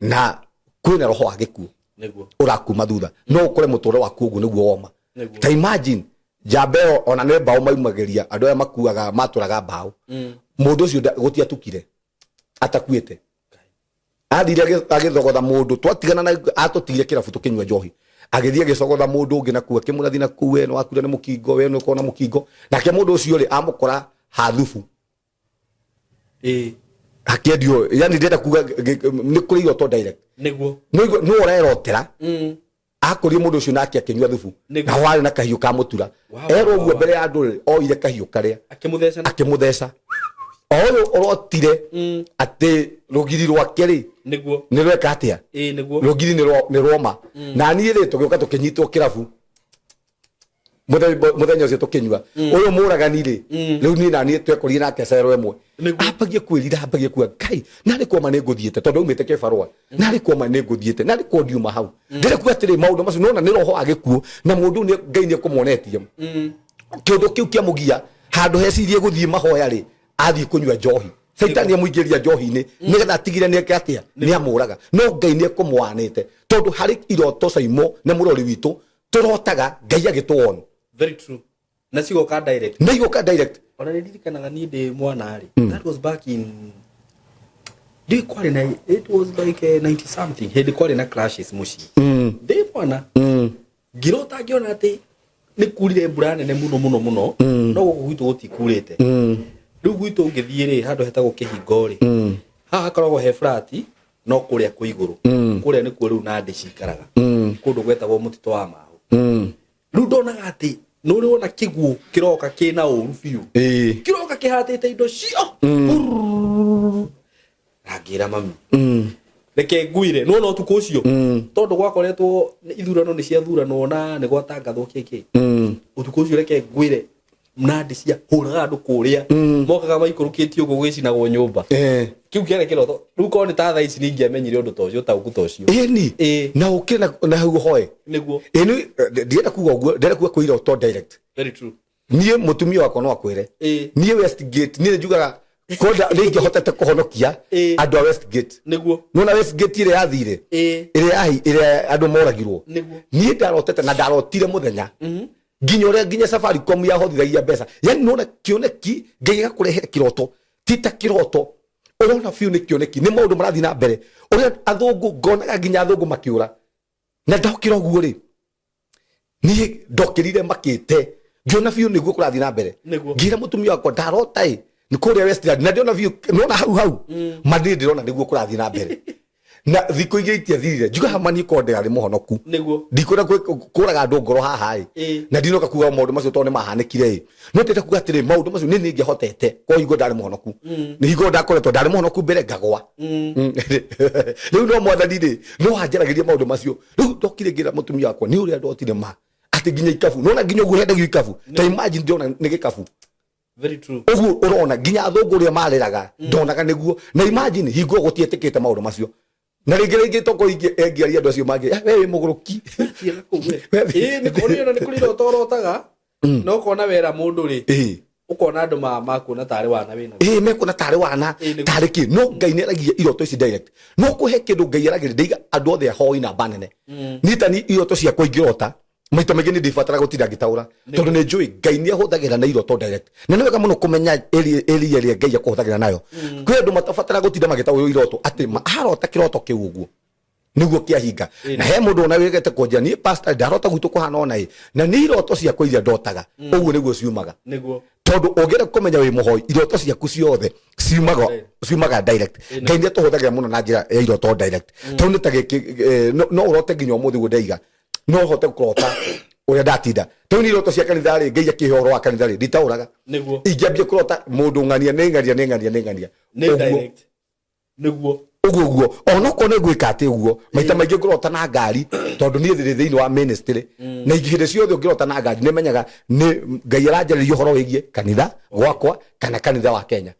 na kwä na roho wa gä kuo å rakuma thutha no å kore må tå re waku å guo nä guo woma ta imagine njamba ä yo ona nä mbaå maumagä ria andå aya makuaga matå raga mbaå må ndå å cio gå tiatukire atakuä te athire agä thogotha må ndå twatigana na atå tigire kä rabu tå kä nyua njohi agä thiä agä cogotha må ndå å ngä nakuo akä må rathi nakuo we nä wakuire nä må kingo we nä kona må kingo nake må ndå å cio rä amå kora hathubu akendio yani ndenda kuga nä kå rä iroto nä å rerotera akå rie må ndå å cio nake akä nyua thubu na warä na kahiå ka må tura erwo å guo mbere ya andå rä oire kahiå karä a akä må theca o å yå å rotire atä rå giri rwake rä nä rweka atä a rå giri nä rwoma na niä rä tå gä å ka tå kä nyitwo kä rabu må thenya å cio tå kä nyua å yå må ragani rä rä u niä naniä twekorire nake cero ĩmwe ambagie kwä rira ambagie kuga ngai narä kwama nä ngå thiä te tondå aumä te kä baråa narä kwama nä ngå thiä te narä kwa ndiuma hau ndä rä kuga atä rä maå ndå macio nona nä roho agä kuo na må ndå ngai nä ekå monetie kä ndå kä u kä a må gia handå hecirie gå thiä mahoya rä athiä kå nyua njohi Saitani amå ingä ria njohi-inä nä getha atigire nä eke atä a nä amå raga no ngai nä ekå mwanä te tondå harä iroto caimo na må rori witå tå rotaga ngai agä tå wona na cigoka direct nä igoka direct ona nä ndirikanaga niä ndä mwana rä that was back in ndä kwarä na it was like 90 something hĩndĩ kwarĩ na clashes mũciĩ ndĩ mwana ngĩrota ngĩona atĩ nĩ kurire mbura nene mũno no gũkũ gwitũ gũtikurĩte rĩu gwitũ ngĩthiĩ rĩ handũ hetagwo kĩhingo rĩ haha hakoragwo he flat no kũrĩa kwĩ igũrũ kũrĩa nĩkuo rĩu Nandĩ cikaraga kũndũ gwetagwo mũtitũ wa Mahũ rĩu ndonaga atĩ nä å rä ona kä guo kä roka kä na å ru biå kä roka kä hatä te indo cio rangä ra mami reke nguire nona å tukå å cio tondå gwakoretwo ithurano nä ciathuranwo na nä gwatangathwo kä kä å tukå å cio reke nguire Nandĩ cia hå raga andå kå rä a mokaga maikå rå kä tie å guo gwä cinagwo nyå mba kä u kä arä kä roto rä u korwo nä ta thaa ici nä ingĩamenyire å ndå ta å cio taåku ta å cio ĩni na å kä na hau hoe nĩguo ndirenda kuga å guo ndirenda kuga kwä iroto direct niä må tumia wakwa no akwä niä Westgate niä njugaga konda nä ingä hotete kå honokia andå a Westgate nĩguo nona Westgate ĩrĩa yathire ĩrĩa andå moragirwo niĩ ndarotete na ndarotire mũthenya nginya ũrĩa nginya Safaricom yahothithagia mbeca yani nona kĩoneki ngai agakũrehera kĩroto ti ta kĩroto ũrona biũ nĩ kĩoneki nĩ maũndũ marathiĩ na mbere ũrĩa athũngũ ngonaga nginya athũngũ makĩũra na ndokĩra ũguo rĩ niĩ ndokĩrire makĩte ngĩona biũ nĩguo kũrathiĩ na mbere ngĩra mũtumia wakwa ndarota nĩ kũrĩa Westland na ndĩona biũ nona hau mandĩ ndĩrona nĩguo kũrathiĩ na mbere na thikũ igĩrĩ itiathirire njuga hamani korwo ndĩrarĩ mũhonoku ndikwenda kũraga andũ ngoro haha na ndinoka kuga maũndũ macio tondũ nĩ mahanĩkire no ndĩrenda kuga atĩrĩ maũndũ macio nĩ ingĩhotete kwa hingo ndarĩ mũhonoku nĩ hingo ndakoretwo ndarĩ mũhonoku mbere ngagwa rĩu no mwathani rĩ no anjaragĩria maũndũ macio rĩu ndokire ngĩra mũtumia wakwa nĩ ũrĩa ndotire ma atĩ nginya ikabu nona nginya ũguo hendagio ikabu ta imagine ndĩrona nĩ gĩkabu ũguo ũrona nginya athũngũ ũrĩa marĩraga ndonaga nĩguo na imagine hingo gũtiĩtĩkĩte maũndũ macio na rĩngĩ toko ingĩaria andũ acio mangĩ we wĩ mũgũrũki nĩ kũrĩ iroto ũrotaga no kona wera mũndũ rĩ ũkona andũ makuona tarĩ wana wĩna mekuona tarĩ wana tarĩ kĩ no Ngai nĩ aragia iroto ici direct no kũhe kĩndũ Ngai aragĩrĩria ndaiga andũ othe ahoi namba nene niĩ tani iroto ciakwa ingĩrota maita maingĩ nĩ ndĩbatara gũtinda ngĩtaũra tondũ nĩ njũĩ Ngai nĩ ahũthagĩra na iroto direct na nĩ wega mũno kũmenya area ĩrĩa Ngai akũhũthagĩra nayo kwĩ andũ matabatara gũtinda magĩtaũrwo iroto atĩ arota kĩroto kĩu ũguo niguo kiahinga na he mundu ona wegete kwenja ni pastor ndarota gutu kuhana ona na ni iroto ciakwa iria ndotaga uguo niguo ciumaga niguo tondu ungire kumenya wi muhoi iroto ciaku ciothe ciumaga direct ngai ni tuhuthagira muno na njira ya iroto direct tondu ni ta giki no urote nginya umuthi gudaiga no hote kurota uria ndatinda tondu ni iroto cia kanitha ri ngai akihoro wa kanitha ri nditauraga niguo ingiambia kurota mundu ngania ni ngania direct niguo uguo ona ko ne gwika ati uguo maita maingi ngirota na ngari tondu ni thiini wa ministry na igihinde ciothe ngirota na ngari ne menyaga ni ngai aranjariria horo wigie kanitha gwakwa kana kanitha wa Kenya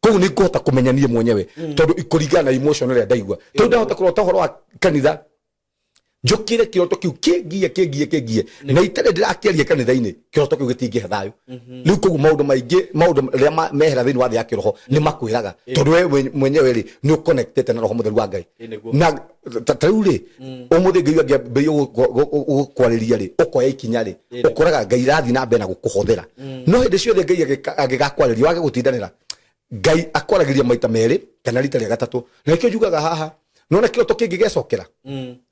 kou ni ngota kumenya nie mwenyewe tondu ikuringana na emotion ria ndaigua tondu ndahota kurota horo wa kanitha njukire kiroto kiu kingie na itare ndirakiaria kanitha-ini kiroto kiu gitingihe thayo riu koguo maundu ria mehera thiini wa thi ya kiroho ni makwiraga tondu we mwenyewe ri ni uconnected na roho mutheru wa ngai na tariu ri umuthi ngai angiambia gukwariria ri ukoya ikinya ri ukoraga ngai rathi na mbere na gukuhothera no hindi ciothe ngai agigakwariria wage gutindanira ngai akwaragiria maita meri kana rita ria gatatu na nikio njugaga haha nona kiroto kingi gecokera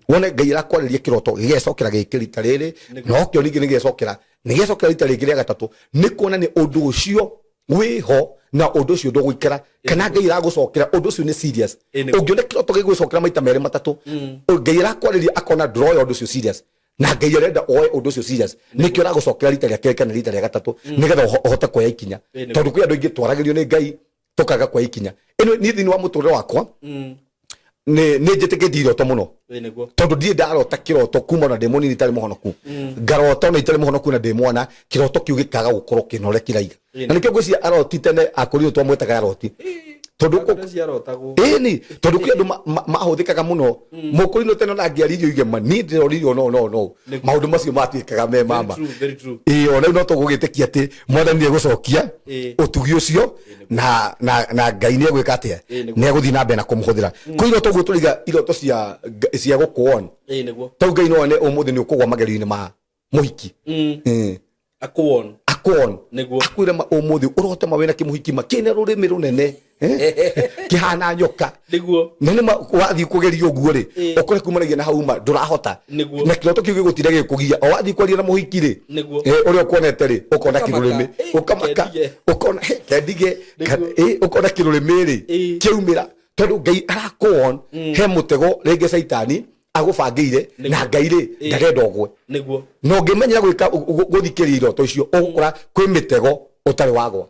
wone ngai arakwarĩria kiroto gigecokera gikirita riri no kio ningi nigecokera rita ringi ria gatatu ni kuona ni undu ucio wiho na undu ucio ndugwikara kana ngai aragucokera undu ucio ni serious ungiona kiroto gigwicokera maita meri matatu ngai arakwarĩria akona draw undu ucio serious na ngai arenda oe undu ucio serious nikio aragucokera rita ria keri kana rita ria gatatu nigetha uhote kuoya ikinya tondu kwi andu ingi twaragirio ni ngai tukaga kuoya ikinya ino ni thiini wa muturire wakwa ne njitikitie iroto muno tondu ndie ndarota kiroto kuma na demoni ni tari muhonoku ngarota na itari muhonoku na demona kiroto kiu gikaga gukorwo kinore kiraiga na nikio ngwiciria aroti tene akurio twamwetaga aroti tondu ni tondu kwi andu mahuthikaga muno mukurino tene na ngiaririo igema ni ndiroririo no maundu macio matuikaga me mama ona no tugugitikia ati mwathani ni egucokia utugi ucio na ngai ni egwika atia ni eguthii na mbere na kumuhuthira kwi iroto guo turiga iroto cia gukuona tau ngai no ne umuthi ni ukugwa mageri-ini ma muhiki akuon akwire umuthi urote mawena kimuhiki makine rurimi runene kihana nyoka nene wathi kugeria uguo ri ukore kumanagia na hauma ndurahota na kiroto kiu gigutire gikugia o wathi kwaria na muhiki ri uria ukonete ri ukona kirurimi ukamaka ukona kendige ukona kirurimi ri kiumira tondu ngai arakuon he mutego ringi saitani agubangire na ngai ri ndarenda ogwe no ngimenya gwika guthikiria iroto icio ugukora kwi mitego utari wagwa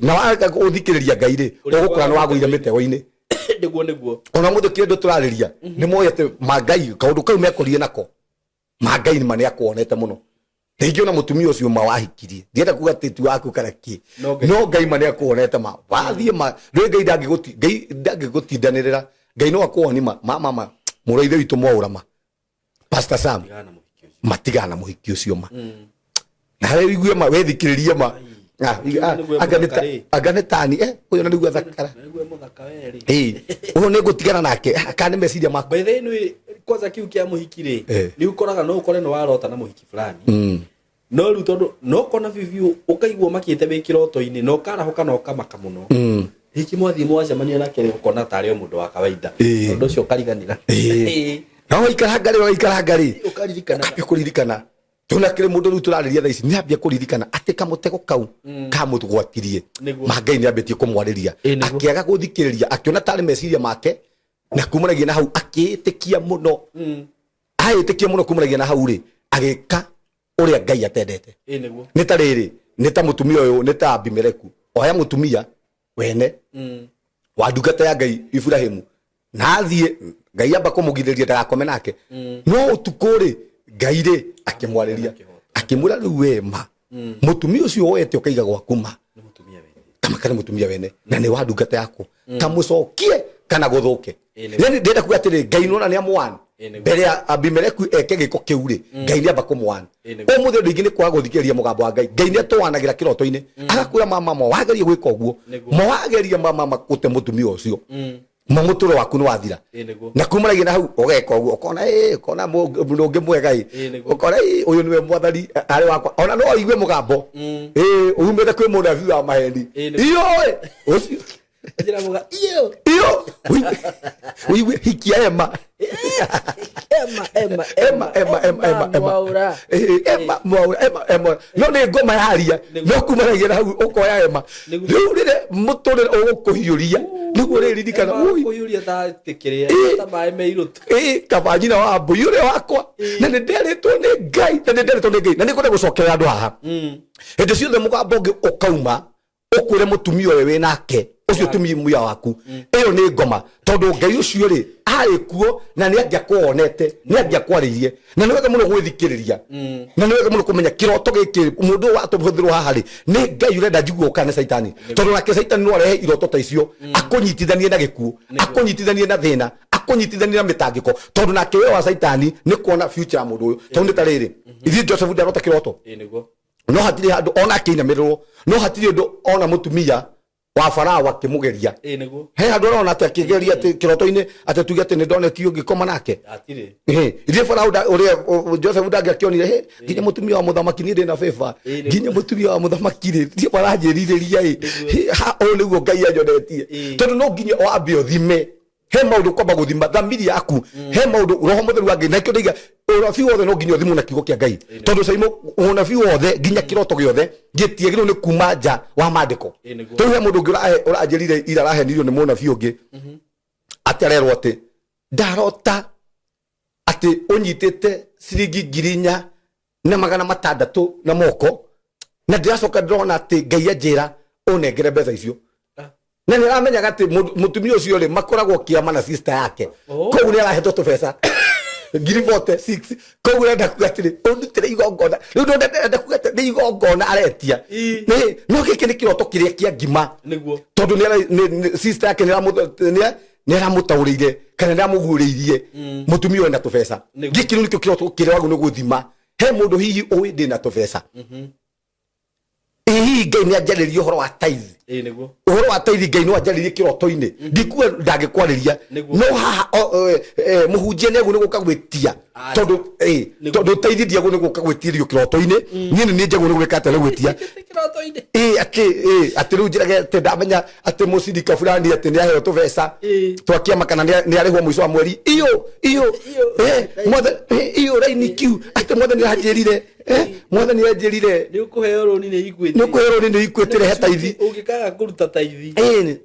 na waga uthikiriria ngai ri ugukora ni wagwire mitego-ini ona muthe kindu turariria ni moyete mangai kaundu kau mekorie nako mangai ni mane akuonete muno ringi ona mutumia ucio mawahikirie ndienda kuga titu waku kana ki no ngai mane akuonete ma wathie ma ngai ndangigutindanirira ngai no akuoni ma muraithe witu mwaurama Pastor Sam matigana muhiki ucio ma na we wigue ma wethikiririe ma aganetani uyu na niguo thakara uyu ni gutigana nake akane meciria makwa bethe ni kwanza kiu kia muhiki ri ni ukoraga no ukore no warota na muhiki fulani no ru tondu no kona viviu ukaigua makiete be kiroto-ini no karahuka no kamaka muno hiki mwathi mwacemania nake ri ukona tari o mundu wa kawaida undu ucio ukariganira no ikarangari ukaririkana tunakire mundu ru turariria tha ici ni ambia kuririkana ati kamutego kau kamutugwatirie mangai ni ambitie kumwariria akiaga guthikiriria akiona tari meciria make na kumanagia na hau akiitikia muno kumanagia na hau ri agika uria ngai atendete ni ta riri ni ta mutumia uyu ni ta Abimeleku oya mutumia wene wa ndungata ya ngai Ibrahimu na athie ngai amba kumugithiriria ndagakome nake no utuku ri ngai ri akimwariria akimwira riu wema mutumia ucio woete ukaiga gwaku ma kama kana mutumia wene na ni wa ndungata yako kamucokie kana guthuke yani ndenda kuga atiri ngai nona ni amwana mbere ya Abimeleku eke giko kiu ri ngai ni amba kumwana umuthe ndingi ni kwaga guthikiriria mugambo wa ngai ni atwanagira kiroto-ini agakwira mama wageria gwika uguo wageria mama gute mutumia ucio mamuturo waku ni wathira na kumaragia na hau ugeka uguo ukona mundu ungi mwega ukona uyu niwe mwathani ari wakwa ona no igue mugambo umete kwi munabii wa maheni iyo ucio njira muga iyo uigue hikia ema no ne ngoma yaria no kumaragia na hau ukoya ema riu rire muturire ugukuhiuria niguo riririkana kuhiuria ta tikiria ta mai meirutu kabanyina wa mbui ure wakwa na nä nderitwo nä ngai na nä nderitwo nä ngai na nä kwenda gå cokerera andå haha hä ndä ciothe må gambo ngä å kauma å kwä re må tumia å wä nake å cio tumia waku ä yo nä ngoma tondå ngai å cio rä arä kuo na nä angä akwonete nä angä akwarä irie na nä wega må no gwä thikä rä ria na nä wega må no kå menya kä roto gä kä må ndå watå hå thä rwo haha rä nä ngai å renda njiguo kana caitani tondå nake caitani no arehe iroto ta icio akå nyitithanie na gä kuo akå nyitithanie na thä na akũnyitithania na mĩtangĩko tondũ nake we wa caitani nĩ kuona future ya mũndũ ũyũ tondũ nĩ ta rĩrĩ ithuĩ Joseph ndarota kĩroto no hatirĩ handũ ona akĩinamĩrĩrwo no hatirĩ ũndũ ona mũtumia wa Farao akĩmũgeria he handũ arona atĩ akĩgeria atĩ kĩroto-inĩ atĩ tuge atĩ nĩ ndonetio ngĩkoma nake ithuĩ Farao ũrĩa Joseph ndangĩakĩonire he nginya mũtumia wa mũthamaki niĩ ndĩ na beba nginya mũtumia wa mũthamaki rĩ thiĩ maranjĩrirĩria ũyũ nĩguo Ngai anyonetie tondũ no nginya wambe ũthime he maundu kwamba guthima thamiri yaku he maundu roho mutheru wa Ngai na kio ndiga unabii wothe no nginya uthimwo na kiugo kia Ngai tondu saimo unabii wothe nginya kiroto giothe gitiagirwo ni kuma nja wa mandiko tu he mundu uranjirire ira rahenirio ni munabii ungi ati arerwo ati ndarota ati unyitite ciringi 4,000 na 600 na moko na ndiracoka ndona ati Ngai anjira unengere mbeca icio na nä ramenyaga atä må tumia å cio rä makoragwo kä ama na sister yake koguo nä arahetwo tå beca 6 koguo renda kuga atä rä å ndutä re igongona rä u ndenda kuga atä nä igongona aretia no gä kä nä kä roto kä rä a kä a ngima tondå sister yake nä aramå taå rä ire kana nä aramå guå rä irie må tumia å ena tå beca gä kä rä u nä kä kä roto kä rä wagå nä gå thima he må ndå hihi å ndä na tå beca hihi Ngai nä anjarä å horo wa taithi uhoro wa taithi Ngai no anjarä kiroto-inĩ ndikuwa ndangä kwarĩria no haha mũhunjia nĩ egũ nĩ gũka gwĩtia tondũ taithi ndiagũ nĩ gũka gwĩtirio kiroto-inĩ niĩ nĩ njagũ nĩ gwĩka atĩ gwĩtia atĩ rĩu njĩrage atĩ ndamenya atĩ mũcirika fulani atĩ nĩ aheo tũbeca twakĩama kana nĩ arĩhwo mũico wa mweri iyo raini kiu atĩ mothe nĩ anjĩrire mothe nĩ anjĩrire nĩ ũkũheo rũni nĩ Equity rehe taithi ũngĩkaga kũruta taithi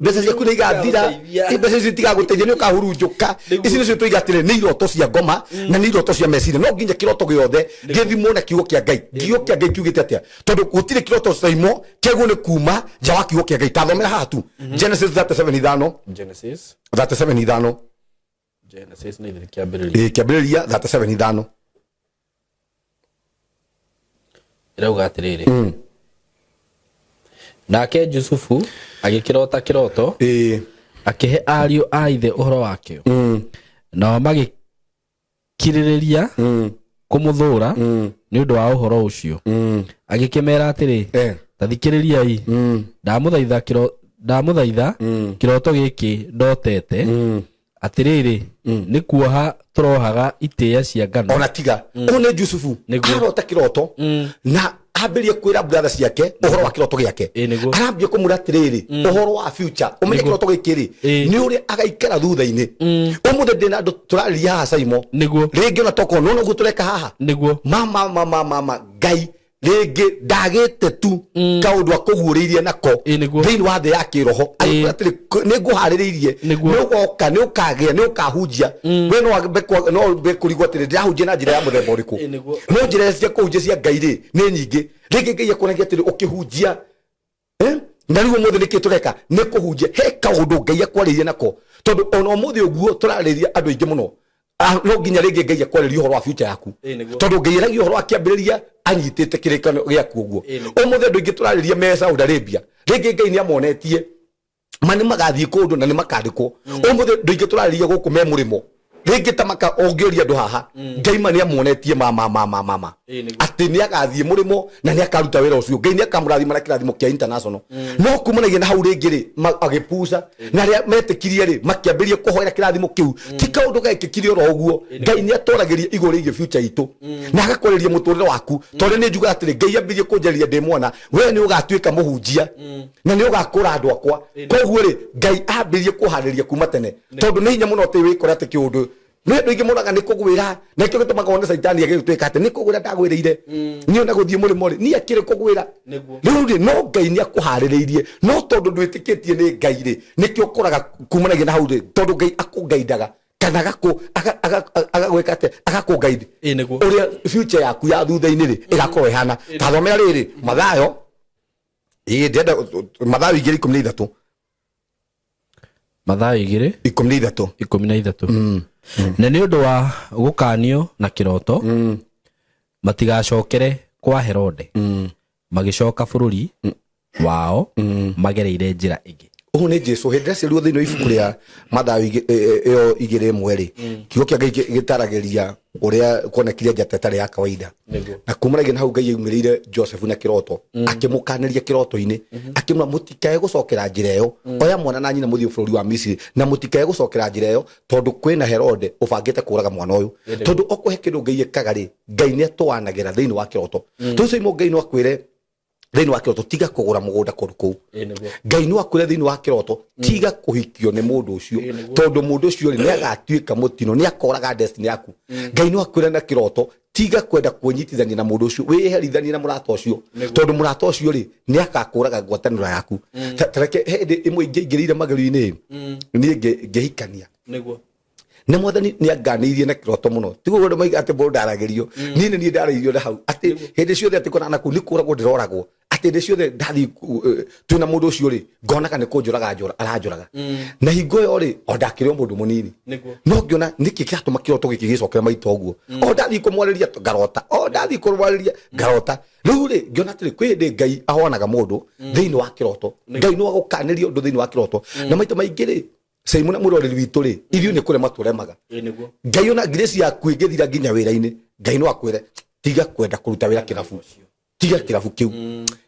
mbeca ciaku nĩ igathira mbeca icio itigagũteithia nĩ ũkahurunjũka ici nĩcio tũigatĩre nĩ iroto cia ngoma na nĩ iroto cia meciria no nginya kĩroto gĩothe gĩthimwo na kiugo kĩa Ngai kiugo kĩa Ngai kiugĩte atĩa tondũ gũtirĩ kĩroto caimo kĩaguo nĩ kuma nja wa kiugo kĩa Ngai tathomera haha tu Genesis 37:5 Genesis 37:5 Genesis nĩ kĩambĩrĩria kĩambĩrĩria 37:5 irauga atĩrĩrĩ nake Jusufu agĩkĩrota kĩroto akĩhe ariũ a ithe ũhoro wakĩo nao magĩkirĩrĩria kũmũthũra nĩ ũndũ wa ũhoro ũcio agĩkĩmera atĩrĩ ta thikĩrĩriai ndamũthaitha kĩroto gĩkĩ ndotete atĩrĩrĩ nĩ kuoha tũrohaga itĩĩa cia ngano ona tiga nĩ Jusufu arota kĩroto na ambĩrie kwĩra brother ciake ũhoro wa kĩroto gĩake arambia kũmwĩra atĩrĩrĩ ũhoro wa future ũmenye kĩroto gĩkĩ rĩ nĩ ũrĩa agaikara thutha-inĩ ũmũthĩ ndĩna andũ tũrarĩria haha caimo rĩngĩ ona tokorwo no noguo tũreka haha mama Ngai rĩngĩ ndagĩte tu kaũndũ akũguũrĩirie nako thĩinĩ wa thĩ ya kĩroho atĩrĩ nĩ ngũharĩrĩirie nĩ ũgoka nĩ ũkagĩa nĩ ũkahunjia we no mbe kũrigwo atĩrĩ ndĩrahunjia na njĩra ya mũthemba ũrĩkũ no njĩra cia kũhunjia cia Ngai rĩ nĩ nyingĩ rĩngĩ Ngai akuonagia atĩrĩ ũkĩhunjia na rĩu ũmũthĩ nĩkĩ tũreka nĩ kũhunjia he kaũndũ Ngai akwarĩirie nako tondũ ona ũmũthĩ ũguo tũrarĩria andũ aingĩ mũno no nginya rĩngĩ Ngai akwarĩria ũhoro wa future yaku tondũ Ngai eragia ũhoro wa kĩambĩrĩria anyitĩte kĩrĩkanĩro gĩaku ũguo ũmũthĩ andũ aingĩ tũrarĩria me Saudi Arabia rĩngĩ Ngai nĩ amonetie ma nĩ magathiĩ kũndũ na nĩ makandĩkwo ũmũthĩ andũ aingĩ tũrarĩria gũkũ me mũrĩmo rĩngĩ ta maka ũngĩũria andũ haha Ngai ma nĩ amonetie atĩ nĩ agathiĩ mũrĩmo na nĩ akaruta wĩra ũcio Ngai nĩ akamũrathima na kĩrathimo kĩa international no kumanagia na hau rĩngĩ rĩ agĩpuca na rĩa metĩkirie rĩ makĩambĩria kũhoera kĩrathimo kĩu ti kaũndũ gagĩkĩkire oro ũguo Ngai nĩ atwaragĩria igũrũ rĩgiĩ future itũ na agakwarĩria mũtũrĩre waku tondũ nĩ njuga atĩrĩ Ngai ambĩrie kũnjarĩria ndĩ mwana we nĩ ũgatuĩka mũhunjia na nĩ ũgakũra andũ akwa koguo rĩ Ngai ambĩrie kũharĩria kuma tene tondũ nĩ hinya mũno atĩ wĩkore atĩ kĩũndũ no ndo ingemonaga nikugwira na kyo gitumaga wona saitani agitweka ati nikugwira ndagwirire ni ona guthie muri mori ni akire kugwira riu no Ngai ni akuhaririirie no tondu ndwitikitie ni Ngai ri nikyo koraga kumanagia na hau ri tondu Ngai akungaidaga kana agagwika ate agakungaidi uria future yaku ya thutha-ini ri igakorwo ihana ta thomera riri Mathayo ndenda Mathayo 2:13 Mathayo 2:13 na nĩ ũndũ wa gũkanio na kĩroto matigacokere kwa Herode magĩcoka bũrũri wao magereire njĩra ĩngĩ. Ũũ nĩ Jesũ hĩndĩ ĩrĩa ciarirwo thĩinĩ wa ibuku rĩa Mathayo ĩyo 2:1 kiugo kĩa Ngai gĩtaragĩria ũrĩa kuonekire njata ĩtarĩ ya kawaida na kumanagia na hau Ngai yaumĩrĩire Joseph na kĩroto akĩmũkanĩria kĩroto-inĩ akĩmwĩra mũtikae gũcokera njĩra ĩyo oya mwana na nyina mũthiĩ bũrũri wa Misiri na mũtikae gũcokera njĩra ĩyo tondũ kwĩna Herode ũbangĩte kũraga mwana ũyũ tondũ okũhe kĩndũ Ngai ekaga rĩ Ngai nĩ atwanagĩra thĩinĩ wa kĩroto tũcio Ngai no akwĩre thĩinĩ wa kĩroto tiga kũgũra mũgũnda kũndũ kũu Ngai no akwĩre thĩinĩ wa kĩroto tiga kũhikio nĩ mũndũ ũcio tondũ mũndũ ũcio nĩ agatuĩka mũtino nĩ akoraga destiny yaku Ngai no akwĩre na kĩroto tiga kwenda kuonyitithania na mũndũ ũcio wĩherithanie na mũrata ũcio tondũ mũrata ũcio rĩ nĩ akakũraga ngwatanĩro yaku tareke hĩndĩ ĩmwe ingĩingĩrĩire magerio-inĩ niĩ ngĩhikania na mwathani nĩ anganĩirie na kĩroto mũno tiguo andũ maiga atĩ mũndũ ndaragerio niĩ nĩ ndarairio na hau atĩ hĩndĩ ciothe atĩ kona naku nĩ kũragwo ndĩroragwo atĩ hĩndĩ ciothe ndathi twĩna mũndũ ũcio rĩ ngonaga nĩ kũnjũraga aranjũraga na hingo ĩyo rĩ o ndakĩrĩ o mũndũ mũnini no ngĩona nĩkĩ kĩratũma kĩroto gĩkĩ gĩcokere maita ũguo o ndathi kũmwarĩria ngarota o ndathi kũmwarĩria ngarota rĩu rĩ ngĩona atĩrĩ kwĩ hĩndĩ Ngai ahonaga mũndũ thĩinĩ wa kĩroto Ngai no agũkanĩria ũndũ thĩinĩ wa kĩroto na maita maingĩ rĩ Simon mũroreri witũ rĩ irio nĩ kũrema tũremaga Ngai ona grace yaku ĩngĩthira nginya wĩra-inĩ Ngai no akwĩre tiga kwenda kũruta wĩra kĩrabu tiga kĩrabu kĩu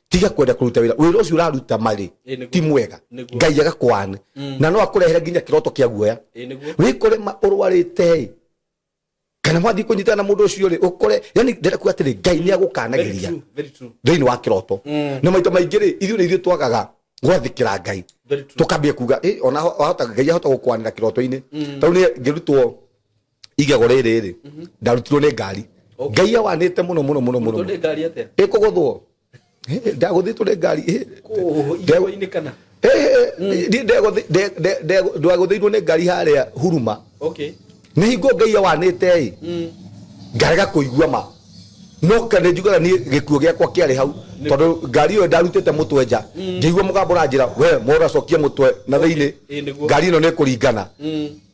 tiga kwenda kũruta wĩra ũcio ũraruta marĩ ti mwega Ngai agakwane na no akũrehere nginya kĩroto kĩa guoya wĩkore ũrwarĩte kana mwathi kũnyitana na mũndũ ũcio rĩ ũkore yani ndĩrenda kuga atĩrĩ Ngai nĩ agũkanagĩria thĩinĩ wa kĩroto na maita maingĩ rĩ ithuĩ twagaga gwathĩkĩra Ngai tukambia kuga ona wahota Ngai ahota gũkwanĩra kĩroto-inĩ tondũ nĩ ngĩrutwo igego rĩrĩ ndarutirwo nĩ ngari Ngai awanĩte mũno kũgũthwo ndagũthĩtwo nĩ ngari ndagũthĩirwo nĩ ngari harĩa Huruma na hingo Ngai awanĩte ngarega kũigua ma no kana njugaga niĩ gĩkuũ gĩakwa kĩarĩ hau tondũ ngari ĩyo ndarutĩte mũtwe nja ngĩigua mũgambo ũranjĩra we mora cokia mũtwe na thĩinĩ ngari ĩno nĩ kũringana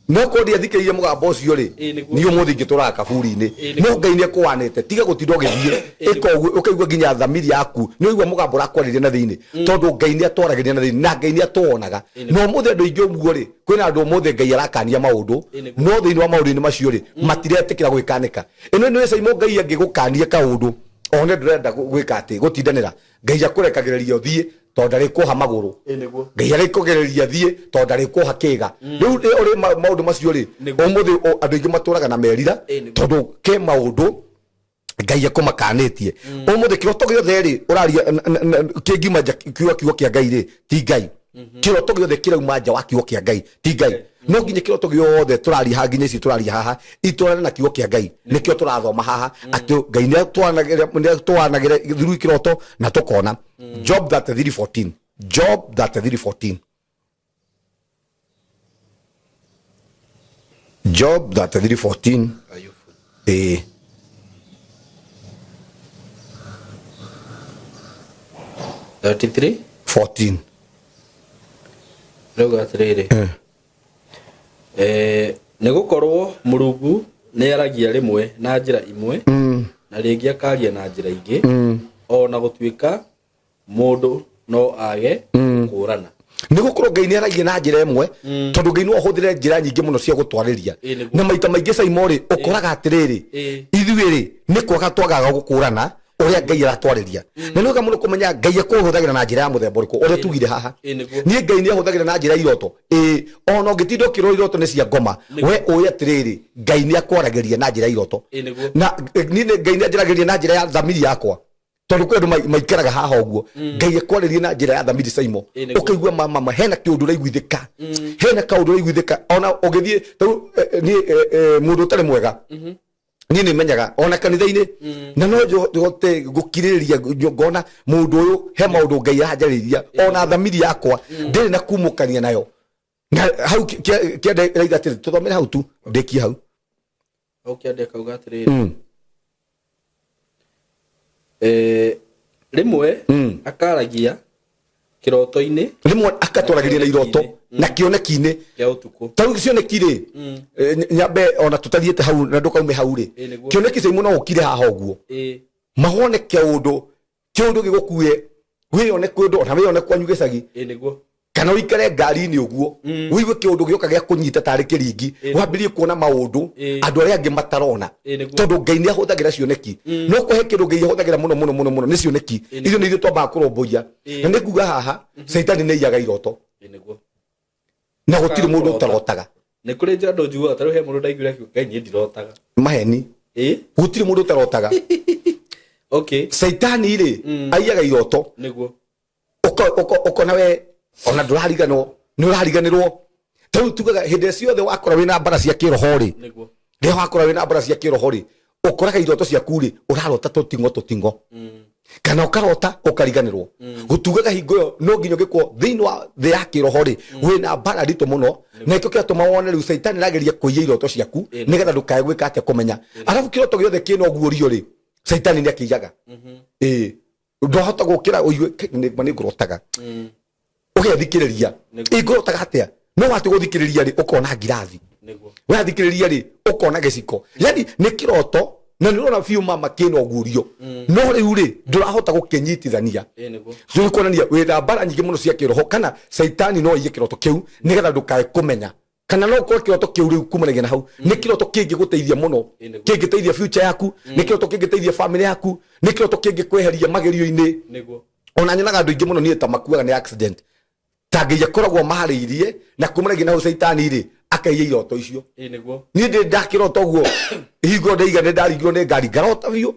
no kũndi athikĩrĩire mũgambo ũcio rĩ niĩ ũmũthĩ ingĩtũraga kaburi-inĩ no Ngai nĩ akũwanĩte tiga gũtinda ũgĩthiĩ ĩka ũguo ũkaigua nginya thamiri yaku nĩ ũigua mũgambo ũrakwarĩria na thĩinĩ tondũ Ngai nĩ atwaragĩria na thĩinĩ na Ngai nĩ atwonaga no ũmũthĩ andũ aingĩ ũguo rĩ kwĩna andũ ũmũthĩ Ngai arakania maũndũ no thĩinĩ wa maũndũ-inĩ macio rĩ matiretĩkĩra gwĩkanĩka ĩno nĩ Simon Ngai angĩgũkania kaũndũ one ndũrenda gwĩka atĩ gũtindanĩra Ngai akũrekagĩrĩria ũthiĩ tondũ ndarĩkũha magũrũ Ngai arĩkũgereria thiĩ tondũ ndarĩkũha kĩga rĩu ũrĩ maũndũ macio rĩ ũmũthĩ andũ aingĩ matũraga na merira tondũ ke maũndũ Ngai akũmakanĩtie ũmũthĩ kĩroto gĩothe rĩ ũraria kĩngima kiugo kĩa Ngai rĩ ti Ngai kĩroto gĩothe kĩrauma nja wa kiugo kĩa Ngai ti Ngai no nginya kĩroto gĩothe tũraria haha nginya ici tũraria haha itwarane na kiugo kĩa Ngai nĩkĩo tũrathoma haha atĩ Ngai nĩ atwanagĩra through kĩroto na tũkona Job 33:14 Job 33:14 Job 33:14 14 Rauga atĩrĩrĩ nĩ gũkorwo Mũrungu nĩ aragia rĩmwe na njĩra imwe na rĩngĩ akaria na njĩra ingĩ ona gũtuĩka mũndũ no age kũrana nĩ gũkorwo Ngai nĩ aragia na njĩra ĩmwe tondũ Ngai no ahũthĩre njĩra nyingĩ mũno cia gũtwarĩria na maita maingĩ Simon rĩ ũkoraga atĩrĩrĩ ithuĩ rĩ nĩ kwaga twagaga gũkũrana ũrĩa Ngai aratwarĩria na nĩ wega mũno kũmenya Ngai akũhũthagĩra na njĩra ya mũthemba ũrĩkũ ũrĩa tugire haha niĩ Ngai nĩ ahũthagĩra na njĩra iroto ona ũngĩtinda ũkĩrora iroto nĩ cia ngoma we ũĩ atĩrĩrĩ Ngai nĩ akwaragĩria na njĩra iroto na niĩ Ngai nĩ anjaragĩria na njĩra ya thamiri yakwa tondu kwe andu maikaraga haha uguo ngai ekwarĩria na njĩra ya thamiri Simon ũkaigua mama hena kĩũndũ raiguithĩka hena kaũndũ raiguithĩka ona ũgĩthiĩ ni mũndũ ũtarĩ mwega ni menyaga ona kanitha-inĩ na no njote gũkirĩrĩria ngona mũndũ ũyũ he maũndũ ngai aranjarĩria ona thamiri yakwa ndĩrĩ na kumũkania nayo na hau kĩande raiga atĩrĩ tũthomere hau tu ndĩkie hau kĩande kauga atĩrĩrĩ rimwe akaragia kiroto-ini rimwe akatwaragĩria na iroto na kĩoneki-inĩ kĩa ũtukũ tau cioneki-rĩ nyambe ona tũtathiĩte hau na ndũkaume hau-rĩ kĩoneki Simon no ũkire haha ũguo mahone kĩũndũ gĩgũkuue wĩone kũndũ ona wĩone kwanyu gĩcagi nĩguo kana ũikare ngari-inĩ ũguo wĩigue kĩũndũ gĩoka gĩa kũnyita tarĩ kĩringi wambĩrĩrie kuona maũndũ andũ arĩa angĩ matarona tondũ Ngai nĩ ahũthagĩra cioneki no kũhe kĩndũ Ngai ahũthagĩra mũno nĩ cioneki icio nĩ ithuĩ twambaga kũrũmbũiya na nĩ kuga haha Saitani nĩ iyaga iroto na gũtirĩ mũndũ ũtarotaga nĩ kũrĩ njandũ njugaga tarĩu he mũndũ ndaiguire akiuga Ngai niĩ ndirotaga maheni gũtirĩ mũndũ ũtarotaga Saitani-rĩ aiyaga iroto nĩguo ũkona we ona ndũrariganwo nĩ ũrariganĩrwo tau tugaga hĩndĩ ciothe wakora wĩna mbara cia kĩroho-rĩ rĩrĩa wakora wĩna mbara cia kĩroho-rĩ ũkoraga iroto ciaku-rĩ ũrarota tũtingo kana ũkarota ũkariganĩrwo gũtugaga hingo ĩyo no nginya ũngĩkorwo thĩinĩ wa thĩ ya kĩroho-rĩ wĩna mbara nditũ mũno na ĩkĩo kĩratũma wone rĩu Saitani arageria kũiya iroto ciaku nĩgetha ndũkae gwĩka atĩa kũmenya arabu kĩroto gĩothe kĩna ũguũrio-rĩ Saitani nĩ akĩiyaga ndwahota gũkĩra ũigue nĩ ngũrotaga ũgethikĩrĩria ngũrotaga atĩa no wati gũthikĩrĩria-rĩ ũkona ngirathi wathikĩrĩria-rĩ ũkona gĩciko yani nĩ kĩroto na nĩ ũrona biũ mama kĩna ũguũrio no rĩu-rĩ ndũrahota gũkĩnyitithania nĩ kuonania wĩna mbara nyingĩ mũno cia kĩroho kana Saitani no aiye kĩroto kĩu nĩgetha ndũkae kũmenya kana no ũkorwo kĩroto kĩu rĩu kumanagia na hau nĩ kĩroto kĩngĩgũteithia mũno kĩngĩteithia future yaku nĩ kĩroto kĩngĩteithia family yaku nĩ kĩroto kĩngĩkweheria magerio-inĩ ona nyonaga andũ aingĩ mũno niĩ ta makuaga nĩ accident ta Ngai akoragwo maharĩirie na kumanagia na hau Saitani-rĩ akaiya iroto icio niĩ ndĩ ndakĩrota ũguo hingo ndaiga nĩ ndaringirwo nĩ ngari ngarota biũ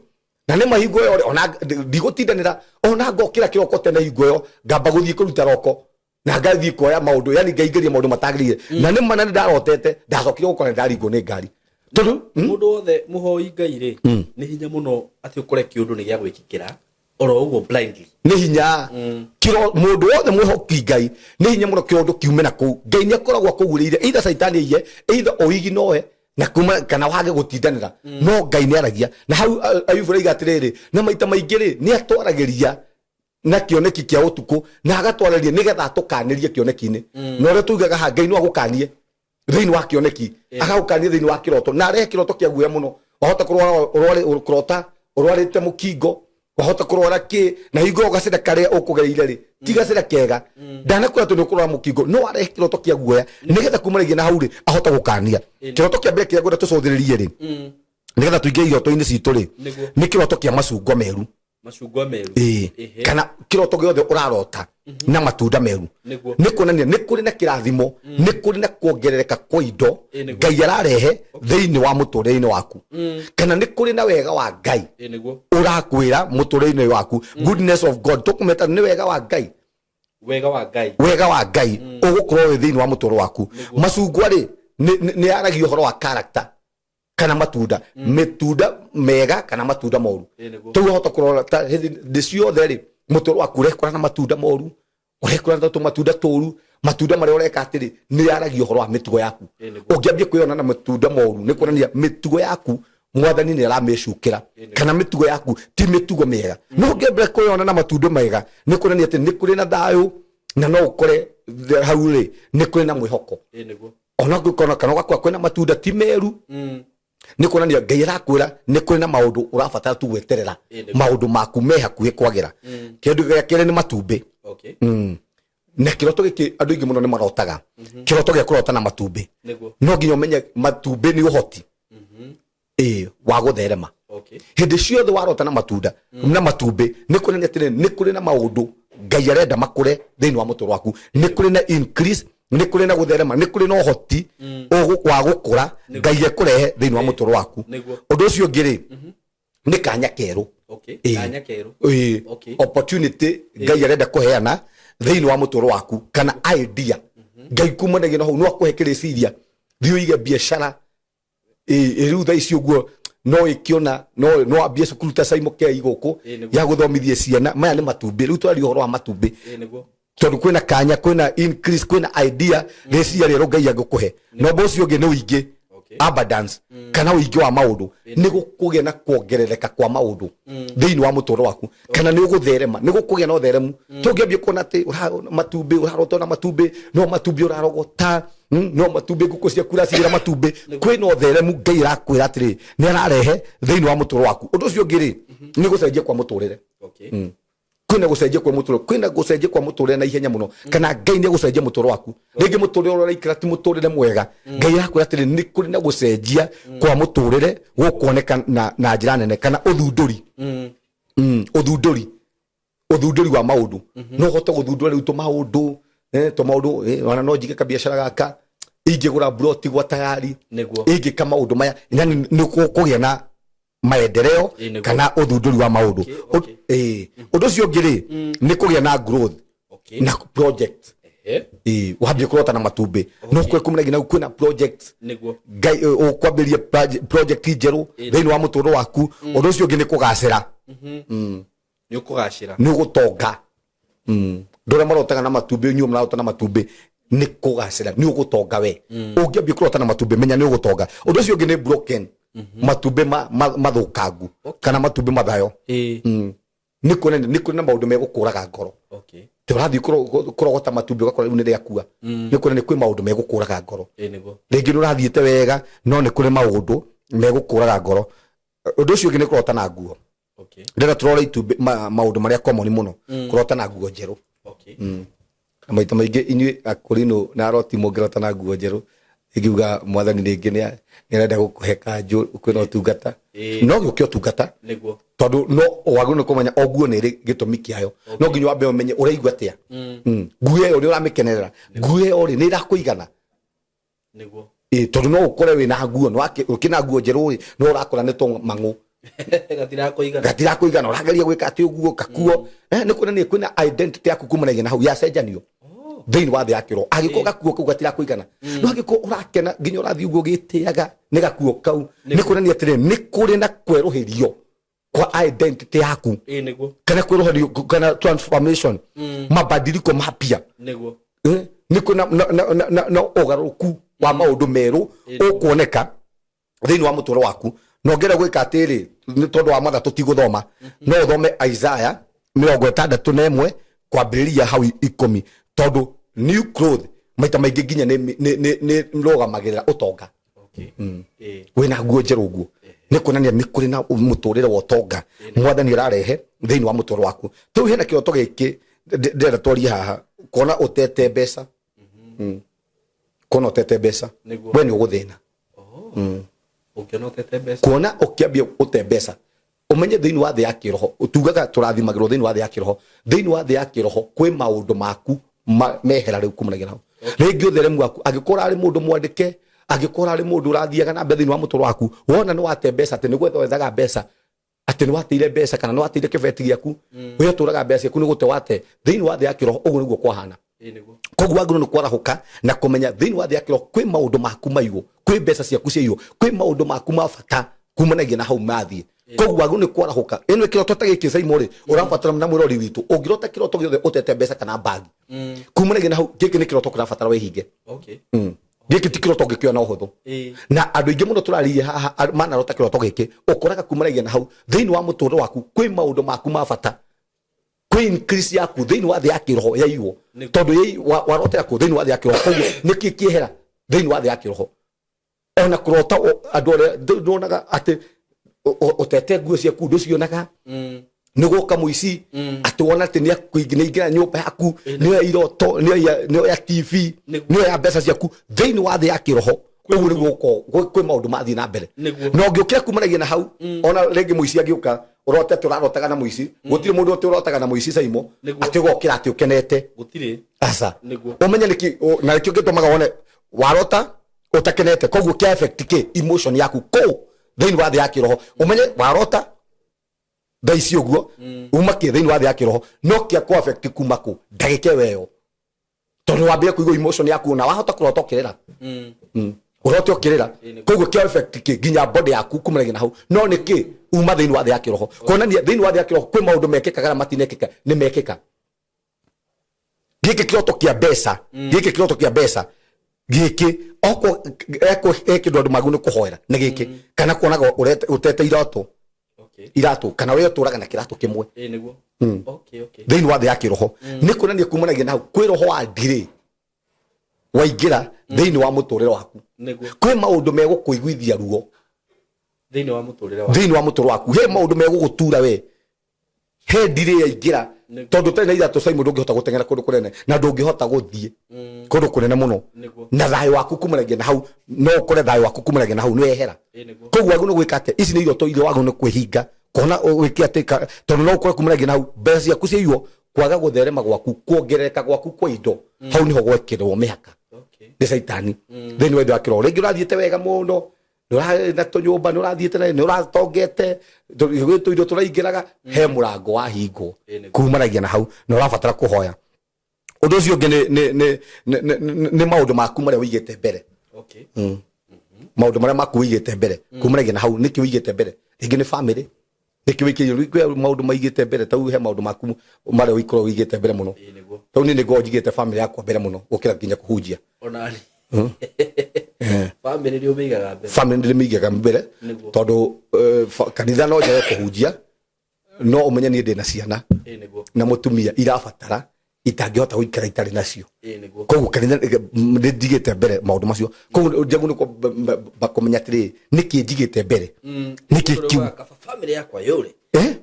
na nĩ mahingo ĩyo ona ndigũtindanĩra ona ngokĩra kĩroko tene hingo ĩyo ngamba gũthiĩ kũruta roko na ngathiĩ kuoya maũndũ yani ngaingĩria maũndũ matagĩrĩire na nĩ mana nĩ ndarotete ndacokire gũkora nĩ ndaringwo nĩ ngari tondũ mũndũ wothe mũhoi Ngai-rĩ nĩ hinya mũno atĩ ũkore kĩũndũ nĩ gĩa gwĩkĩkĩra oro ũguo blindly nĩ hinya mũndũ wothe mwĩhoki Ngai nĩ hinya mũno kĩũndũ kiume na kũu Ngai nĩ akoragwo akũgũrĩire either Saitani aiye either oigi noe na kuma kana wage gũtindanĩra no Ngai nĩ aragia na hau Ayubu raiga atĩrĩrĩ na maita maingĩ-rĩ nĩ atwaragĩria na kĩoneki kĩa ũtukũ na agatwarĩria nĩgetha tũkanĩrie kĩoneki-inĩ na ũrĩa tugaga ha Ngai no agũkanie thĩinĩ wa kĩoneki agagũkanie thĩinĩ wa kĩroto na arehe kĩroto kĩa guoya mũno wahota kũrota ũrwarĩte mũkingo wahota kũrwara kĩ na hingo ũgacĩra karĩa ũkũgereire-rĩ ti gacĩra kega ndanakwĩra atĩ nĩ ũkũrwara mũkingo no arehe kĩroto kĩa guoya nĩgetha kumanagia na hau-rĩ ahota gũkania kĩroto kĩa mbere kĩrĩa ngwenda tũcũthĩrĩrie-rĩ nĩgetha tũingĩ iroto-inĩ citũ-rĩ nĩ kĩroto kĩa macungwa meru kana kĩroto gĩothe ũrarota na matunda meru nĩ kuonania nĩ kũrĩ na kĩrathimo nĩ kũrĩ na kuongerereka kwa indo Ngai ararehe thĩinĩ wa mũtũrĩre-inĩ waku kana nĩ kũrĩ na wega wa Ngai ũrakwĩra mũtũrĩre-inĩ waku goodness of God tũkũmeta nĩ wega wa Ngai ũgũkorwo wĩ thĩinĩ wa mũtũrĩre waku macungwa-rĩ nĩ aragio ũhoro wa character kana matunda mĩtunda mega kana matunda moru tũhota kũrora thĩ ciothe-rĩ mũtũrĩre waku ũrekora na matunda moru ũrekora na tũmatunda tũru matunda marĩa ũreka atĩrĩ nĩ aragio ũhoro wa mĩtugo yaku ũngĩambia kwĩona na matunda moru nĩ kuonania mĩtugo yaku Mwathani nĩ aramĩcukĩra kana mĩtugo yaku ti mĩtugo mĩega no ũngĩambia kwĩona na matunda mega nĩ kuonania atĩ nĩ kũrĩ na thayũ na no ũkore hau-rĩ nĩ kũrĩ na mwĩhoko ona ngĩkona kana ũgakora kwĩna matunda ti meru nĩ kuonania Ngai arakwĩra nĩ kũrĩ na maũndũ ũrabatara tu gweterera maũndũ maku me hakuhĩ kwagĩra kĩndũ gĩa kerĩ nĩ matumbĩ na kĩroto gĩkĩ andũ aingĩ mũno nĩ marotaga kĩroto gĩa kũrota na matumbĩ no nginya ũmenye matumbĩ nĩ ũhoti wa gũtherema hĩndĩ ciothe warota na matunda na matumbĩ nĩ kuonania atĩrĩ nĩ kũrĩ na maũndũ Ngai arenda makũre thĩinĩ wa mũtũrĩre waku nĩ kũrĩ na increase nĩ kũrĩ na gũtherema nĩ kũrĩ na ũhoti wa gũkũra Ngai ekũrehe thĩinĩ wa mũtũrĩre waku ũndũ ũcio ũngĩ-rĩ nĩ kanya kerũ Okay. Ĩĩ. Kanya keru. Ĩĩ. Okay. Opportunity ngai arenda kuheana thiini wa mutoro waku kana idea ngai kumanagia na hau no akuhe kiriciria thiu ige biashara riu tha ici uguo no ikiona no ambie cukuru ta Simon Kei guku ya guthomithia ciana maya ni matumbi riu twari horo wa matumbi tondu kwina kanya kwina increase kwina idea reciria rero ngai agukuhe no bocio ngi ni uingi abundance kana uingi wa maundu ni gukugia na kuongerereka kwa maundu thiini wa mutoro waku kana ni ugutherema ni gukugia na utheremu tungiambia kuona ati matumbi urarotona matumbi no matumbi urarogota no matumbi nguku cia kura cira matumbi kwina utheremu ngai rakwira atiri ni ararehe thiini wa mutoro waku undu ucio ngiri ni gucenjia kwa muturire kwina gucenjia kwa muturire kwina gucenjia kwa muturire na ihenya muno kana ngai ni gucenjia mutoro waku ringi muturire uraikira ti muturire mwega ngai rakwira atiri ni kuri na gucenjia kwa muturire gukuoneka na njira nene kana uthunduri uthunduri wa maundu no hote guthundura riu to maundu wana no njige kabiashara gaka ingigura broti gwa tayari ingika maundu maya yani ni kugia na maendeleo kana uthunduri wa maundu undu ucio ngiri ni kugia na growth na project wambie kurota na matumbi no kwe kumregi na kwina project ngai ukwambiria project njeru thiini wa mutoro waku undu ucio ngi ni kugacira ni ukugacira ni ugutonga ndore marotaga na matumbi nyu marota na matumbi ni kugacira ni ugutonga we ungiambia kurota na matumbi menya ni ugutonga undu ucio ngi ni broken matumbi mathukangu kana matumbi mathayo ni kuna maundu megukuraga ngoro turathi kurogota matumbi ugakora riu ni riakua ni kuna ni kwi maundu megukuraga ngoro ringi nurathiite wega no ni kuri maundu megukuraga ngoro undu ucio ngi ni kurota na nguo ndira turora itumbi maundu maria common muno kurota na nguo njeru na maita maingi inyui akurino na aroti mungirota na nguo njeru igiuga mwathani ringi ni arenda gukuhe kanju kwina utungata no gukio tungata tondu no wagu ni kumenya oguo ni ri gitumi kiayo no nginya wambe umenye uraigua atia nguo iyo ni uramikenerera nguo iyo ri ni irakuigana tondu no ukore wina nguo no ukina nguo njeru no urakora ni to mangu gatira kuigana urageria gwika ati uguo kakuo ni kuna ni kwina identity yaku kumanagia na hau ya cenjanio thiini wa thi yakiro agiko gakuo kau gatira kuigana no agiko urakena nginya urathi uguo gitiaga ni gakuo kau ni kuna ni atire ni kuri na kweruhirio kwa identity yaku kana kweruhirio kana transformation mabadiliko mapya ni kuna na ugaruku wa maundu meru ukuoneka thiini wa mutoro waku no ngere gwika atiri ni tondu wa matha tutiguthoma no uthome Isaiah 61 kwambiriria hau 10 tondu new growth maita maingi nginya ni rogamagirira utonga wina nguo njeru nguo ni kunania ni kuri na muturire wa utonga mwathani ararehe thiini wa mutoro waku tu hena kiroto giki ndera twaria haha kona utete mbeca kona utete mbeca we ni uguthina kuona ukiambia ute mbeca umenye thiini wa thi ya kiroho utugaga turathimagirwo thiini wa thi ya kiroho thiini wa thi ya kiroho kwi maundu maku mehera riu kumanagia nao ringi utheremu waku agikora ari mundu mwandike agikora ari mundu urathiaga na mbere thiini wa mutoro waku wona ni wate mbeca ati ni gwethaga mbeca ati ni wateire mbeca kana ni wateire kibeti giaku we turaga mbeca giaku ni gute wate thiini wa thi ya kiroho uguo niguo kwahana koguo aguru ni kwarahuka na kumenya thiini wa thi ya kiroho kwi maundu maku maiyo kwi mbeca ciaku ciaiyo kwi maundu maku ma bata kumanagia na hau mathie koguo aguru ni kwarahuka eno kiroto ta giki Simon urabatara na mwirori witu ungirota kiroto giothe utete mbeca kana bagi kumanagia na hau giki ni kiroto kurabatara we hinge giki ti kiroto gikio na uhuthu na andu ingi muno turaririe haha mana rota kiroto giki ukoraga kumanagia na hau thiini wa mutoro waku kwi maundu maku ma bata kwi increase yaku thiini wa thi ya kiroho yaiwo tondu warota yaku thiini wa thi ya kiroho koguo niki kiehera thiini wa thi ya kiroho ona kurota andu aria ndonaga ati utete nguo ciaku ndu cionaga ni guka muici ati wona ati ni akuingira nyumba yaku ni ya iroto ni ya TV ni ya mbeca ciaku thiini wa thi ya kiroho uguo niguo kwi maundu mathi na mbere no ngiukira kumanagia na hau ona ringi muici agiuka urote turarotaga na muici gutiri mundu urotaga na muici Simon ati gokira ati ukenete gutiri asa umenye niki na niki ngitumaga wone warota utakenete koguo kia affect ki emotion yaku ko thiini wa thi ya kiroho umenye warota daisi uguo uma ke thini wa thia kiroho no kia ko affect kuma ku ndagike weyo tondu wambia kuigua emotion yaku na wahota kurota ukirira urota ukirira koguo kia affect ki ginya body yaku kumenya na hau no niki uma thini wa thia kiroho konania thini wa thia kiroho kwi maundu mekikaga matinekika ni mekika giki kiroto kia besa giki kiroto kia besa giki oko eko ndo magune kuhoera na giki kana kuonaga utete irato irato kana wewe turaga na kirato kimwe niguo okay thini wa thia kiroho ni kuonania kumanagia na kwi roho wa ndire waingira thini wa muturiro waku niguo kwi maundu megukuiguithia ruo thini wa muturiro waku he maundu megugutura we he ndire yaingira tondu tena irato sai mundu ngihota gutengera kundu kunene na ndungihota guthie kundu kunene muno na thayo waku kumanagia na hau no kore thayo waku kumanagia na hau ni ehera koguo agu no gwikate ici ni iroto ile wagu no kwihinga kona wikiatika tondu no kore kumanagia na hau besi yaku ciyo kwaga gutherema gwaku kuongerereka gwaku kwa indo hau niho gwekirwo mihaka ni saitani thini wa thia kiroho ringi urathiete wega muno na tunyumba ni urathiete na ni uratongete gwitu indo turaingiraga he murango wa hingo kumanagia na hau na urabatara kuhoya undu ucio ungi ni maundu maku maria wigite mbere maundu maria maku wigite mbere kumanagia na hau niki wigite mbere ringi ni family niki wikire maundu maigite mbere tau he maundu maku maria wikoro wigite mbere muno tau ni ngo njigite family yakwa mbere muno gukira nginya kuhunjia onani family ndio migaga mbere family ndio migaga mbere tondu kanitha no njaye kuhunjia no umenye ni ndina ciana na mutumia irabatara itangihota guikara itari nacio koguo kanitha ndigite mbere maundu macio koguo njagu ni bakumenya atiri niki njigite mbere niki kiu family yakwa yore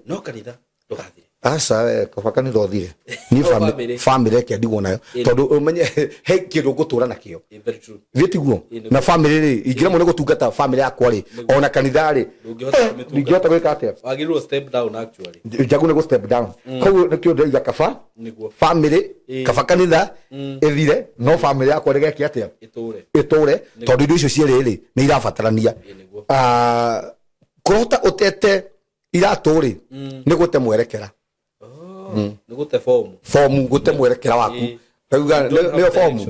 no kanitha ndugathire asa kobaka ni rothire ni family ke ndigwo nayo tondu umenye he kindu gutura nakio vitiguo na family ri ingira mo ne gutungata family yakwa ri ona kanitha ri ndingihota gwika atia wagirwo step down actually njagu ne go step down koguo nikio ndaiga kaba family kaba kanitha ithire no family yakwa ri geki atia iture tondu indo icio ciere ri ni irabatarania kurota utete iraturi ni gute mwerekera nigute form gute mwerekera waku Tauga leo form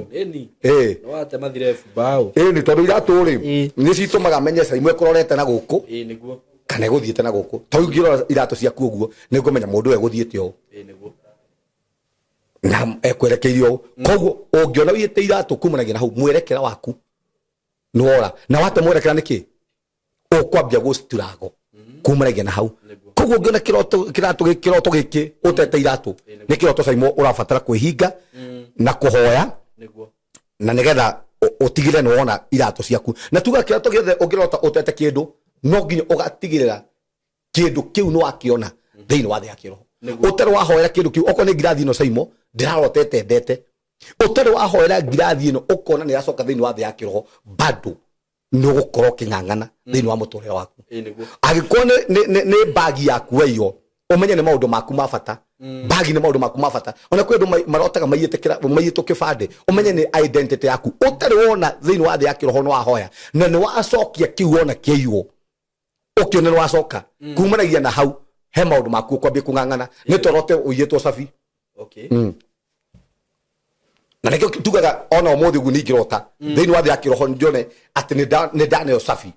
no ate mathire bao ni tondu iraturi ni citumaga menyesa imwe kurorete na guku niguo kana guthiete na guku taugirora irato ciaku uguo ni ngumenya mundu we guthiete o niguo na ekwerekeirio koguo ungiona wiite irato kumanagia na hau mwerekera waku nuora na wate mwerekera niki ukwambia gusturago kumanagia na hau koguo ngiona kiroto giki utete irato ni kiroto saimo urabatara kwihinga na kuhoya na nigetha utigire no wona irato ciaku na tuga kiroto giothe ungirota utete kindu no nginya ugatigirira kindu kiu no akiona thiini wa thia kiroho utero wahoera kindu kiu okone ngirathi no saimo ndirarotete ndete utero wahoera ngirathi no ukona ni racoka thiini wa thia kiroho bado no gukorwo kingangana thiini wa muturire waku agikuwa ni bagi yaku weyo umenye ni maundu maku mabata bagi ni maundu maku mabata ona kwi andu marotaga maiyito kibande umenye ni identity yaku utari wona thiini wa thia kiroho no wahoya na ni wacokia kiu wona kiiyo ukiona ni wacoka kumanagia na hau he maundu maku kwambia kungangana ni torote uyitwo safi na nikio tugaga ona umuthi gu ningirota thiini wa thia kiroho njone ati ni ndane safi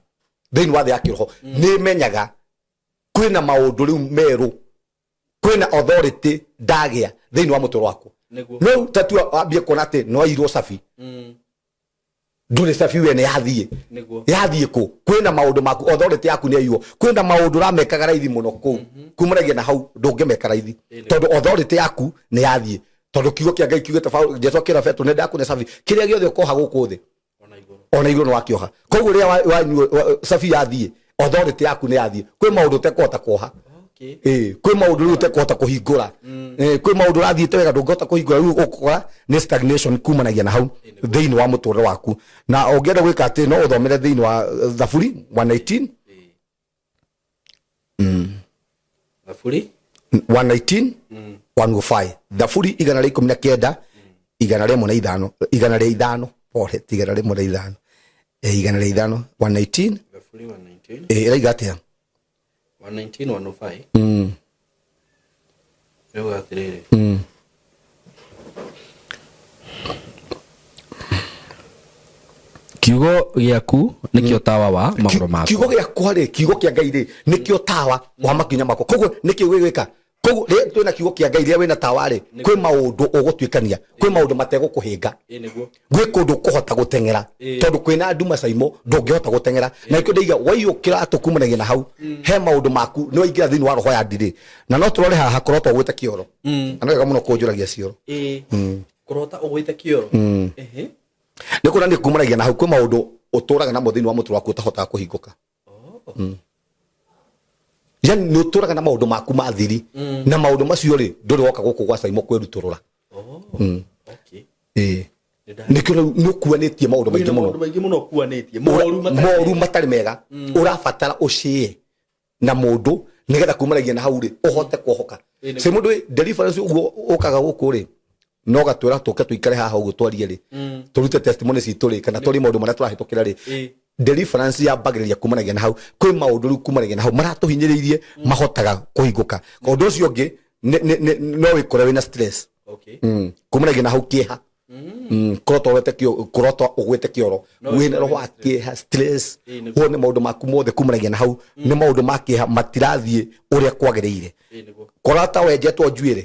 thiini wa thia kiroho ni menyaga kwina maundu riu meru kwina authority ndagia thiini wa mutoro wako no tatua ambie kona ati no irwo safi ndure safi we ne yathie ku kwina maundu maku authority yaku ni ayo kwina maundu ramekaga raithi muno ku kumuragia na hau ndungimeka raithi tondu authority yaku ni yathie tondu kiugo kia Ngai kiugete Jesu kira fetu ne ndaku ne safi kiria giothe ukoha guku thi ona iguru no wakioha koguo ria wa safi yathie authority yaku ni yathie kwi maundu tekota kuoha kwi maundu riu tekota kuhingura kwi maundu rathiete wega ndungota kuhingura riu ukora ni stagnation kumanagia na hau thiini wa muturire waku na ungienda gwika ati no uthomere thiini wa Thaburi 119 Thaburi 119 105 Thaburi 119 105 pole 105 119 Thaburi 119 iraiga atia 119 105 rĩu atirĩrĩ kiugo gĩaku nĩkĩo tawa wa magũrũ maku kiugo gĩakwa rĩ kiugo kĩa Ngai rĩ nĩkĩo tawa wa makinya makwa koguo nĩkĩo gwĩka koguo rĩ twĩna kiugo kĩa Ngai rĩrĩa wĩna tawa rĩ kwĩ maũndũ ũgũtuĩkania kwĩ maũndũ mategũkũhĩnga gwĩ kũndũ kũhota gũteng'era tondũ kwĩna nduma caimo ndũngĩhota gũteng'era na nĩkĩo ndaiga waiyũkĩra tũkumanagia na hau he maũndũ maku nĩ waingĩra thĩinĩ wa roho ya ndirĩ na no tũrore haha korwo twagwĩte kĩoro na nĩ wega mũno kũnjũragia cioro kũrota ũgwĩte kĩoro nĩ kuonania kumanagia na hau kwĩ maũndũ ũtũraga namo thĩinĩ wa mũtũrĩre waku ũtahotaga kũhingũka yani nĩ ũtũraga na maũndũ maku ma thiri na maũndũ macio rĩ ndũrĩ woka gũkũ gwa caimo kwĩrutũrũra nĩkĩo nĩ ũkuanĩtie maũndũ maingĩ mũno moru matarĩ mega ũrabatara ũcĩe na mũndũ nĩgetha kumanagia na hau rĩ ũhote kuohoka se mũndũ deliverance ũguo ũkaga gũkũ rĩ no gatwĩra tũke tũikare haha ũguo twarie rĩ tũrute testimony citũ rĩ kana twarie maũndũ marĩa tũrahĩtũkĩra rĩ deliverance yambagĩrĩria kumanagia na hau kwĩ maũndũ rĩu kumanagia na hau maratũhinyĩrĩirie mahotaga kũhingũka ũndũ ũcio ũngĩ no wĩkore wĩna stress kumanagia na hau kĩeha kũrotwo ũgwĩte kĩoro wĩna roho wa kĩeha stress wone maũndũ maku mothe kumanagia na hau nĩ maũndũ ma kĩeha matirathiĩ ũrĩa kwagĩrĩire kũrata wenjetwo njuĩrĩ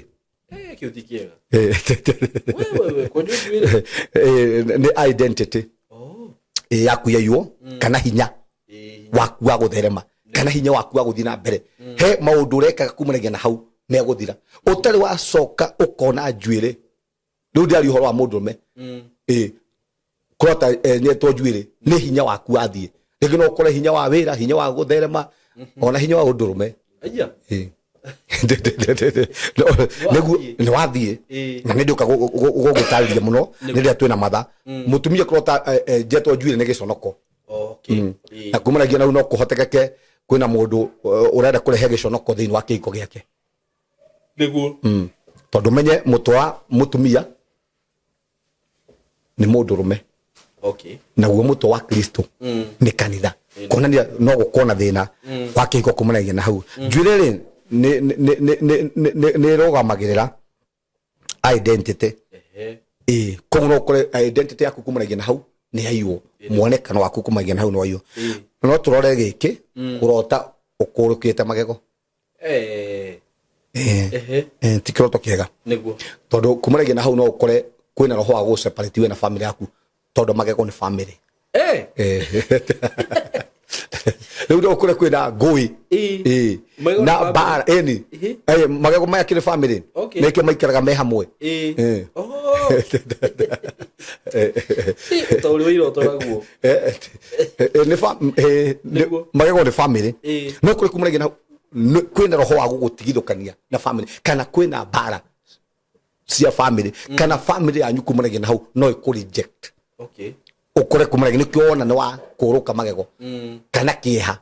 nĩ identity yaku yaiywo kana hinya waku wa gũtherema kana hinya waku wa gũthiĩ na mbere he maũndũ ũrekaga kumanagia na hau megũthira ũtarĩ wacoka ũkona njuĩrĩ rĩu ndĩaria ũhoro wa mũndũrũme kũrota nyetwo njuĩrĩ nĩ hinya waku wathiĩ rĩngĩ no ũkore hinya wa wĩra hinya wa gũtherema ona hinya wa ũndũrũme nĩguo nĩ wathiĩ na nĩ ndĩũka gũgũtarĩria mũno rĩrĩa twĩna matha mũtumia kũrota njetwo njuĩrĩ nĩ gĩconoko na kumanagia na no kũhotekeke kwĩna mũndũ ũrenda kũrehe gĩconoko thĩinĩ wa kĩhiko gĩake nĩguo tondũ menye mũtwe wa mũtumia nĩ mũndũrũme naguo mũtwe wa Kristo nĩ kanitha kuonania no gũkorwo na thĩna wa kĩhiko kumanagia na hau njuĩrĩ rĩ nĩ rũgamagĩrĩra identity koguo no ũkore identity yaku kumanagia na hau nĩ yaiywo mwonekano waku kumanagia na hau nĩ waiywo no tũrore gĩkĩ kũrota ũkũrũkĩte magego ti kĩroto kĩega tondũ kumanagia na hau no ũkore kwĩna roho wa gũseparate na family yaku tondũ magego nĩ family rĩu no ũkore kwĩna ngũĩ na bara magego maya kĩrĩ family nĩkĩo maikaraga me hamwe magego nĩ family no kũrĩ kumanagia na hau kwĩna roho wa gũgũtigithũkania na family kana kwĩna bara cia family kana family yanyu kumanagia na hau no ĩkũ reject ũkore kumanagia nĩkĩo wona nĩ wa kũrũka magego kana kĩeha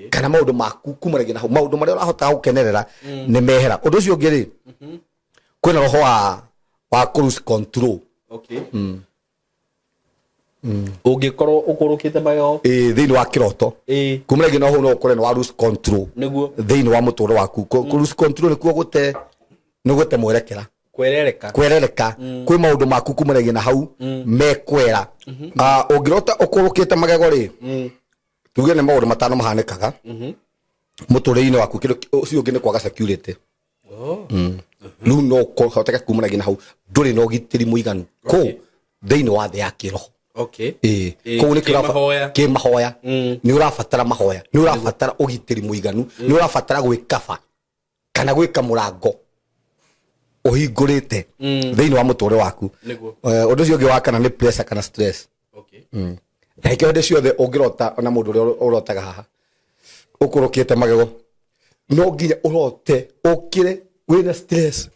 kana maũndũ maku kumanagia na hau maũndũ marĩa ũrahotaga gũkenerera nĩ mehera ũndũ ũcio ũngĩ rĩ kwĩna roho wa lose control ũngĩkorwo ũkũrũkĩte magego thĩinĩ wa kĩroto kumanagia na hau no ũkore nĩ wa lose control thĩinĩ wa mũtũũrĩre waku lose control nĩkuo gũte mwerekera kwerereka kwĩ maũndũ maku kumanagia na hau mekwera ũngĩrota ũkũrũkĩte magego rĩ tuge nĩ maũndũ matano mahanĩkaga mũtũũrĩre-inĩ waku ũcio ũngĩ nĩ kwaga security rĩu no ũhoteke kumanagia na hau ndũrĩ na ũgitĩri mũiganu kũu thĩinĩ wa thĩ ya kĩroho kũu nĩ kĩmahoya nĩ ũrabatara mahoya nĩ ũrabatara ũgitĩri mũiganu nĩ ũrabatara gwĩkaba kana gwĩka mũrango ũhingũrĩte thĩinĩ wa mũtũũrĩre waku ũndũ ũcio ũngĩ wa kana nĩ pressure kana stress na ikĩo hĩndĩ ciothe ũngĩrota na mũndũ ũrĩa ũrotaga haha ũkũrũkĩte magego no nginya ũrote ũkĩre wĩna stress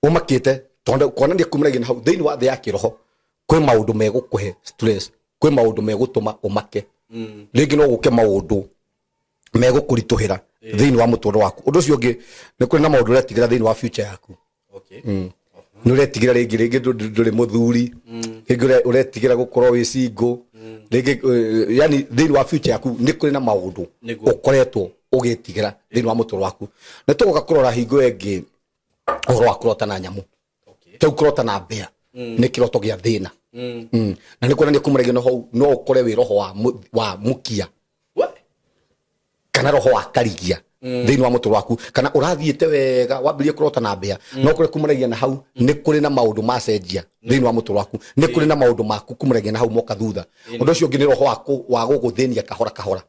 ũmakĩte tondũ kuonania kumanagia na hau thĩinĩ wa thĩ ya kĩroho kwĩ maũndũ megũkũhe stress kwĩ maũndũ megũtũma ũmake rĩngĩ no gũke maũndũ megũkũritũhĩra thĩinĩ wa mũtũũrĩre waku ũndũ ũcio ũngĩ nĩ kũrĩ na maũndũ ũretigĩra thĩinĩ wa future yaku nĩ ũretigĩra rĩngĩ ndũrĩ mũthuri rĩngĩ ũretigĩra gũkorwo wĩ single rĩngĩ yani thĩinĩ wa future yaku nĩ kũrĩ na maũndũ ũkoretwo ugitigera thini wa mutu waku na tugoka kurora hingo engi uhoro wa kurota na nyamu tu kurota na mbea ni kiroto gia thina na nikuona ni kumurege no ukore wi roho wa mukia kana roho wa karigia thini wa mutu waku kana urathiete wega wambirie kurota na mbea no kure kumurege na hau ni kuri na maundu ma cenjia thini wa mutu waku ni kuri na maundu maku kumurege na hau moka thutha undu ucio ngi ni roho wa guguthenia kahora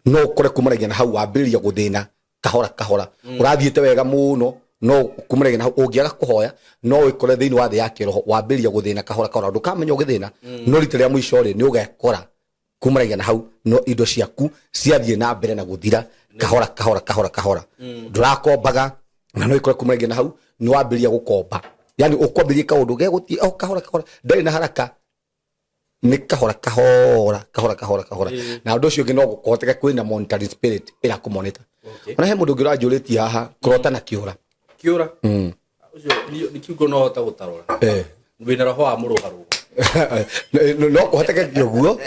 no kore kumurege na hau wambirie guthina kahora urathiete wega muno no kumurege na hau ungiaga kuhoya no ikore thini wa thi yake roho wambirie guthina kahora ndukamenya ugithina no rite ria mwisho ri ni ugekora kumurege na hau no indo ciaku ciathie na mbere na guthira kahora ndurakombaga na no ikore kumurege na hau ni wambirie gukomba yani ukwambirie kaundu geguthie kahora ndari na haraka ni kahora na undu ucio ngi no gukohoteka kwina monitoring spirit ira kumonita ona he mundu ngi uranjuritie haha kurota na kiura ucio ni kiugo no hota gutarora wina roho wa murugaru no kuhoteka kioguo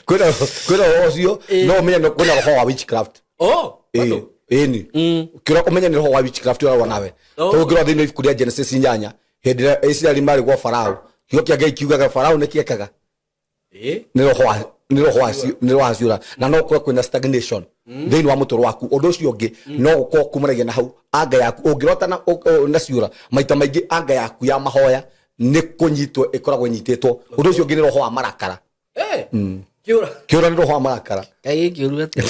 kwina ucio no umenye no kwina roho wa witchcraft ni kira umenye ni roho wa witchcraft ura nawe to ngira thini ibuku ria Genesis 8 hindi ria Israeli mari gwa Farao kio kia Ngai kiugaga Farao ni kiekaga ni roho wa ciura na no kwina stagnation thini wa mutu waku undu ucio ngi no gukorwo kumurege na hau anga yaku ungirota na ciura maita maingi anga yaku ya mahoya ni kunyitwo ikoragwo nyititwo undu ucio ngi ni roho wa marakara kiura ni roho wa marakara kai kiuru ati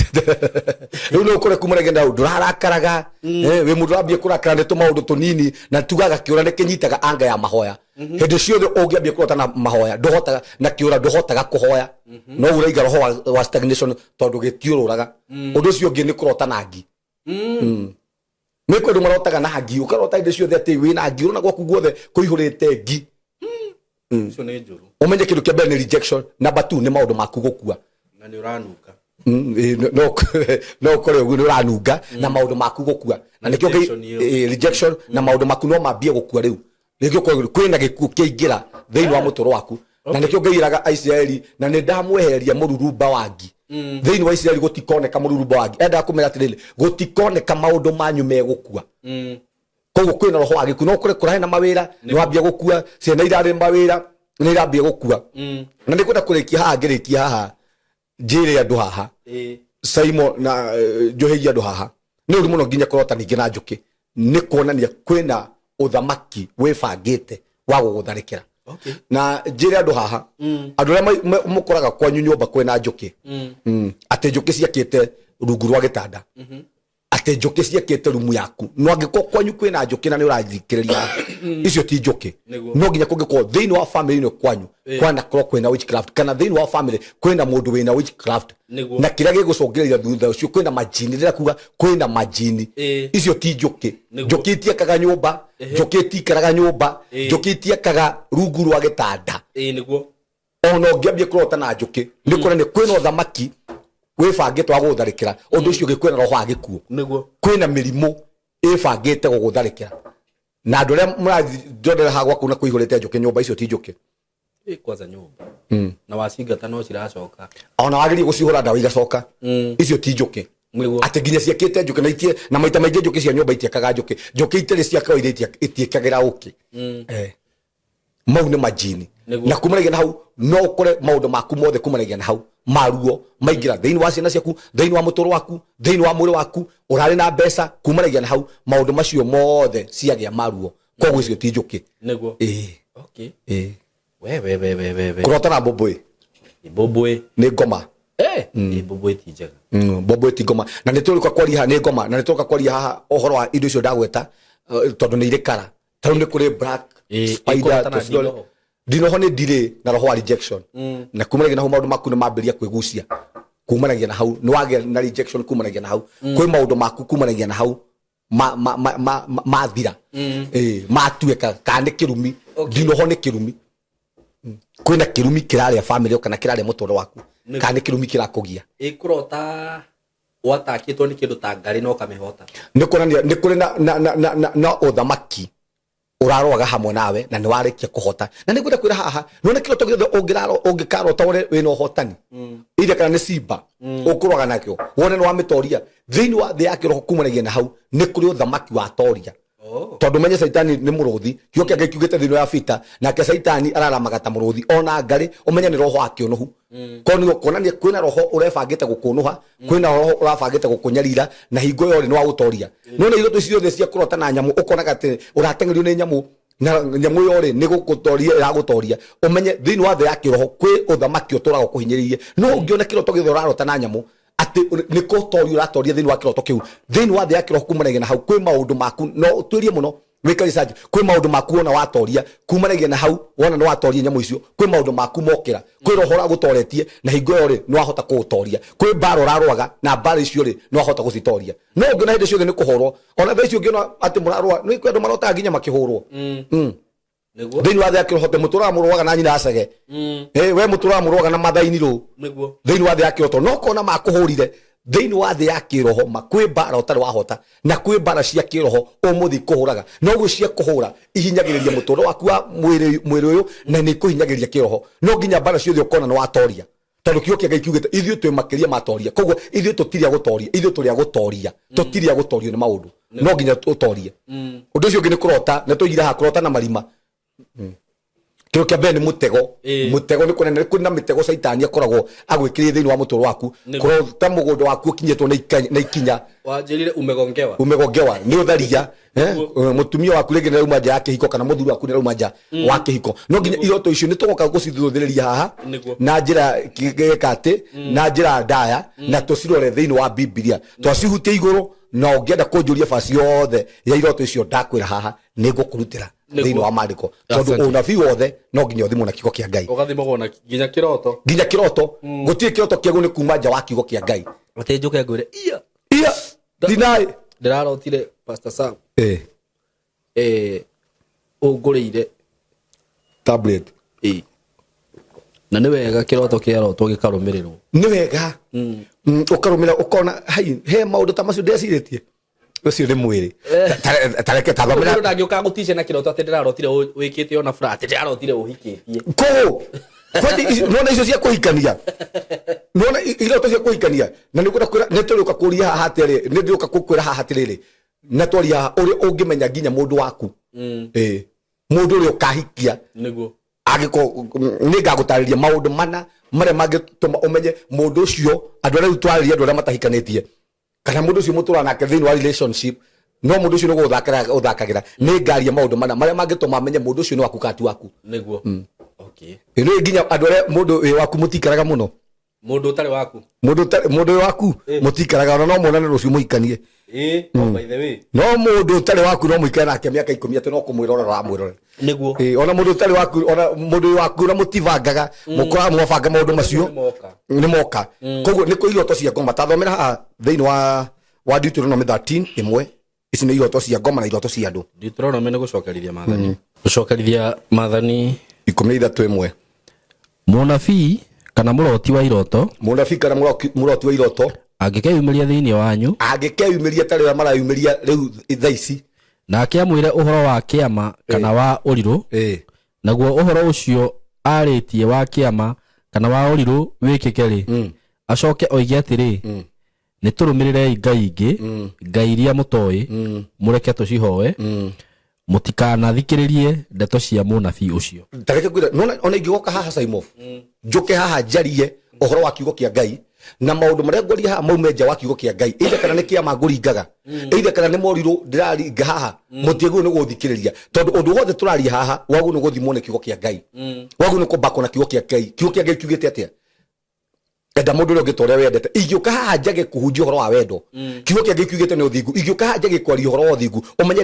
riu no ukore kumurege na hau ndurarakaraga we mundu ambie kurakara ni tumaundu tunini na tugaga kiura ni kinyitaga anga ya mahoya hindi ciothe ungiambia kurota na mahoya nduhotaga na kiura nduhotaga kuhoya no uraiga roho wa stagnation tondu gitiururaga undu ucio ngi ni kurota na ngi ni kwendu marotaga na ngi ukarota inde ciothe ati wina ngi una gwaku guothe kuihurite ngi ucio ni njuru umenye kindu kia mbere ni rejection number 2 ni maundu maku gukua na ni uranuka no kore ugu ni uranunga na maundu maku gukua na nikio rejection na maundu maku no mambie gukua riu nikio kwina gikuo kiingira thini wa mutoro waku na nikio ngeiraga Israeli na ni ndamweheria mururumba wangi thini wa Israeli gutikoneka mururumba wangi enda kumera atiriri gutikoneka maundu manyu megukua koguo kwina roho wa gikuo no kore kurahe na mawira ni wambia gukua ciana irari mawira ni irambia gukua na nikwenda kurikia haha ngirikia haha njire andu haha Simon na Johei andu haha ni uri muno nginya kurota ningi na njuki ni kuonania kwina uthamaki wibangite wa gugutharikira na njire andu haha andu ria mukoraga kwanyu nyumba kwina njuki ati njuki ciakite rungu rwa gitanda ati njuki ciakite rumu yaku no angiko kwanyu kwina njuki na ni urajikiriria icio ti njuki no nginya kungiko thini wa family ni kwanyu kwana kwina witchcraft kana thini wa family kwina mundu wina witchcraft na kiria gigucungirira thutha ucio kwina majini rira kuga kwina majini icio ti njuki njuki tiekaga nyumba njuki tikaraga nyumba njuki tiekaga rungu rwa gitanda niguo ono ngiambia kurota na njuki ni kuona kwina uthamaki wibangite wa gutharikira undu ucio gikwina roho wa gikuo niguo kwina mirimo ibangite gugutharikira na andu ria murathiondera hagwa kuna kuihurite njuki nyumba icio ti njuki kwanza nyumba na wasingata no ciracoka ona wagiri gucihura ndawa igacoka icio ti njuki ati nginya ciakite njuki na itie na maita maingi njuki cia nyumba itiekaga njuki itiri cia kawaida itiekagira uki mau ni majini na kumaragia na hau no kore maundu maku mothe kumaragia na hau maruo maingira thini wa ciana ciaku thini wa mutoro waku thini wa mwiri waku urari na mbeca kumaragia na hau maundu macio mothe ciagia maruo koguo icio ti njuki niguo okay we kurota na mbomboe ni ngoma mbomboe ti njega mbomboe ti ngoma na nituri kwa kwaria haha ni ngoma na nituri kwa kwaria haha ohoro wa indo icio ndagweta tondu ni irikara tondu ni kuri black spider ndinoho ni delay na roho wa rejection na kumaragia na hau maundu maku ni mambiria kwigucia kumaragia na hau ni wage na rejection kumaragia na hau kwi maundu maku kumaragia na hau mathira matuika kana kirumi ndinoho ni kirumi kwina kirumi kiraria family kana kiraria mutoro waku kana kirumi kirakugia kurota watakitwo ni kindu ta ngari no kamehota ni kuri na uthamaki urarwaga hamwe nawe na ni warikia kuhota na ni kwenda kwira haha none kiroto giothe ungikarota uri wina uhotani ile kana ni simba ukuraga nakio wone no amitoria thiini wa thi ya kiroho kumanagia na hau ni kuri uthamaki wa toria tondu menye saitani ni muruthi kioke ngikugite thiini ya fita na ke saitani araramaga ta muruthi ona ngari umenye ni roho akionuhu koni konania kwina roho urebangite gukunuha kwina roho urabangite gukunyarira na hingo yori no agutoria none itho tucio the cia kurota na nyamu ukonaga ati uratengerio ni nyamu na nyamu yori ni gukutoria iragutoria umenye thiini wa thi ya kiroho kwi uthamaki uturago kuhinyiririe no ungiona kiroto githe urarota na nyamu ati ni kutoria uratoria thiini wa kiroto kiu thiini wa thi ya kiroho kumanagia na hau kwi maundu maku no tuirie muno wika research kwi maundu maku ona watoria kumanagia na hau wona no watoria nyamu icio kwi maundu maku mokira kwi roho ragutoretie na hingo yori no ahota kuutoria kwi mbaro rarwaga na mbaro icio ri no ahota gucitoria no ngiona hindi ciothe ni kuhorwo ona tha icio ngiona ati murarwa ni kwendu marota nginya makihurwo niguo thiini wa thi ya kiroho te mutura murwaga na nyina acege we mutura murwaga na mathaini ru niguo thiini wa thi ya kiroho no kona makuhurire thiini wa thi ya kiroho makwi mbara utari wahota na kwi mbara cia kiroho umuthi kuhuraga no gwi cia kuhura ihinyagiriria mutoro waku wa mwiri uyu na ni kuhinyagiriria kiroho no nginya mbara ciothe ukona no watoria tondu kio kiaga ikiugite ithuĩ twi makiria matoria koguo ithuĩ tutiria gutoria ithuĩ turi agutoria tutiria gutorio ni maundu no nginya utorie undu ucio ungi ni kurota na tuigire ha kurota na marima kio kia mbere ni mutego ni kunene kuna mitego saitani akoragwo agwikirie thiini wa mutoro waku kurota mugundo waku ukinyetwo na ikinya wanjirire umegongewa ni utharia mutumia waku rege na nja ya kihiko kana muthuri waku ni rauma nja wa kihiko no nginya iroto icio ni tugoka gucithuthiria haha na njira kigekate na njira ndaya na tucirore thiini wa Biblia twacihutie iguru na ungienda kunjuria basi yothe ya iroto icio ndakwira haha ni ngukurutira thiini wa maandiko tondu unabii wothe no nginya uthimwo na kiugo kia Ngai ugathimwo na nginya kiroto gutie kiroto kiagu ni kuma nja wa kiugo kia Ngai ati njuke ngwire iya dinai ndirarotire Pastor Sam ungurire tablet na ni wega kiroto kiarotwo gikarumirirwo ni wega ukarumira ukona hai he maundu ta macio ndeciritie ucio ni mwiri tareke tathomera ndu ndangiuka gutisha na kiroto ati ndirarotire wikite ona frat ndirarotire uhikitie ko nona icio cia kuhikania nona iroto cia kuhikania na niguo kwira nituriuka kuria haha atiri nituriuka kukwira haha atiriri na twaria uri ungimenya nginya mundu waku mundu uri ukahikia niguo agiko ningagutariria maundu mana maria mangituma umenye mundu ucio andu aria twariria andu aria matahikanitie kana mundu ucio mutura nake thiini wa relationship no mundu ucio ni uthakagira ningaria maundu mana maria mangituma amenye mundu ucio ni waku kati waku niguo okay ni nginya andu aria mundu waku mutikaraga muno mundu utari waku mundu waku mutikaraga no monane rucio muikanie by the way no mundu utari waku no muikane nake miaka 10 ati no kumwirora ramwirora niguo ona mundu utari waku ona mundu waku na mutivangaga mukora mwabanga maundu macio ni moka koguo ni kuiroto cia ngoma tathomera haha thiini wa Deuteronomy 13:1 ici ni iroto cia ngoma na iroto cia andu Deuteronomy ni gucokerithia maathani gucokerithia maathani 13:1 munabii kana muroti wa iroto muroti wa iroto angikeyumiria thiini wanyu angikeyumiria tari wa marayumiria riu thaici na akiamwire uhoro wa kiama kana wa uriru naguo uhoro ucio aritie wa kiama kana wa uriru wikike ri acoke oige atiri ni turumirire ngai ingi ngai iria mutoi mureke tucihoe mutikanathikiririe ndeto cia munabii ucio tareke kwira nona ona ingigoka haha Saimo njuke haha njarie uhoro wa kiugo kia Ngai na maundu maria ngoria haha maume nja wa kiugo kia Ngai either kana ni kiama nguringaga either kana ni moriru ndiraringa haha mutiegu ni guthikiriria tondu undu wothe turaria haha wagu ni guthimwo ni kiugo kia Ngai wagu ni kubako na kiugo kia Ngai kiugite atia enda mundu uri ngitoria wendete ingiuka haha njage kuhunjia uhoro wa wendo kiugo kia Ngai kiugite ni uthingu ingiuka haha njage kwaria uhoro wa uthingu umenye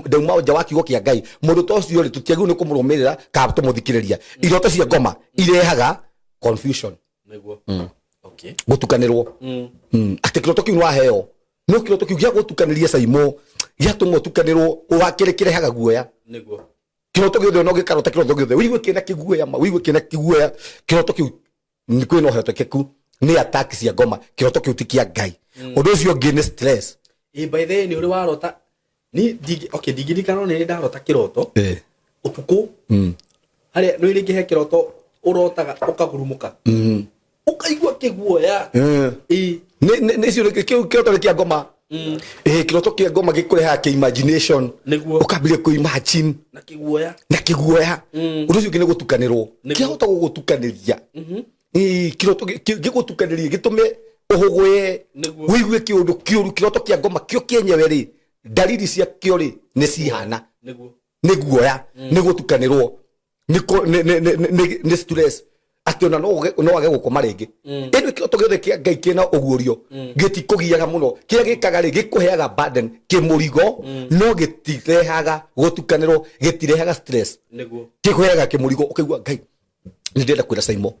ndauma nja wa kiugo kia Ngai mundu tocio ri tutiegu ni kumurumirira ka tumuthikiriria iroto cia ngoma irehaga confusion niguo okay gutukanirwo ati kiroto kiu nwaheo no kiroto kiu gia gutukaniria Saimo giatumwo tukanirwo ugakirehaga guoya niguo kiroto giothe no gikarota kiroto giothe wiigwe kina kiguoya wiigwe kina kiguoya kiroto kiu ni kwino hotekeku ni attack cia ngoma kiroto kiu ti kia Ngai undu ucio ngi ni stress by the way ni uri warota ni okay digirikano ni ndarota kiroto utuku haria no iringi he kiroto urotaga ukagurumuka ukaigua kiguoya nä cio kä roto kä a ngoma kä roto kä a ngoma gä kå rehaga kä imagination å kambä kå imagine na kiguoya å ndå å cio å ngä nä gå tukanä rwo kä ahota gå gå tukanä ria kä roto gä gå tukanä ria gä tå me å hå gå ye wä igue kä å ndå kä å ru kä roto kä a ngoma kä o kä enyewe rä ndariri cia kä o rä nä cihana nä guoya nä gå tukanä rwo nä stress ati ona no age gukoma ringi eno kioto giothe kia ngai kina ugurio gitikugiaga muno kia gikaga ri gikuheaga burden kimurigo no gitirehaga gutukaniro gitirehaga stress niguo gikuheaga kimurigo ukigua ngai ndenda kwira saimo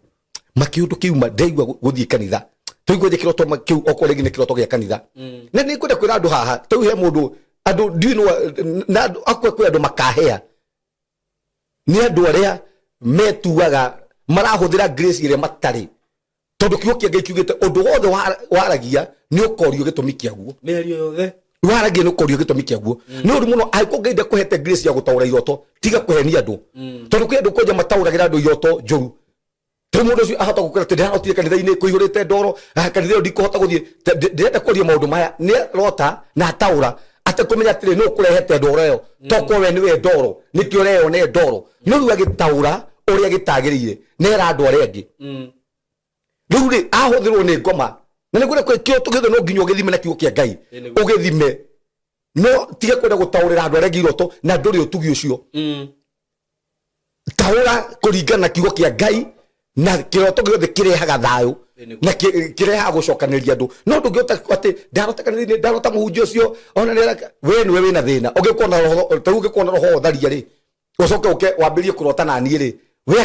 makiundu kiuma ndeigua guthii kanitha tuigua kiroto makiu okore gine kiroto gia kanitha na ni kwenda kwira andu haha tuhe mundu andu ndino na akwe kwira andu makahea ni andu aria metuaga marahuthira grace ire matari tondu kiugo kia ngai kiugite undu wothe waragia ni ukorio gitumi kiaguo merio yothe waragia ni ukorio gitumi kiaguo ni undu muno aiko ngai ndakuhete grace ya gutaura iroto tiga kuhenia andu tondu kwi andu kwenja matauragira andu iroto njuru tu mundu ucio ahota gukira te ndahotire kanitha-ini kuihurite ndoro kanitha ndikuhota guthie ndirenda kwaria maundu maya ni rota na taura ate kumenya atire no kurehete ndoro iyo toko we niwe ndoro nikio reo ne ndoro no riu agitaura uria gitagirire nera andu aria angi riu ri ahuthirwo ni ngoma na nigure kio tugithe no nginya ugithime na kiugo kia ngai ugithime no tige kwenda gutaurira andu aria angi iroto na nduri utugi ucio taura kuringana na kiugo kia ngai na kiroto giothe kirehaga thayu na kirehaga gucokaniria andu no ndungiota ati ndarota muhunjia ucio ona we niwe wina thina ugikona roho tharia ri ucoke uke wambirie kurota na ni ri we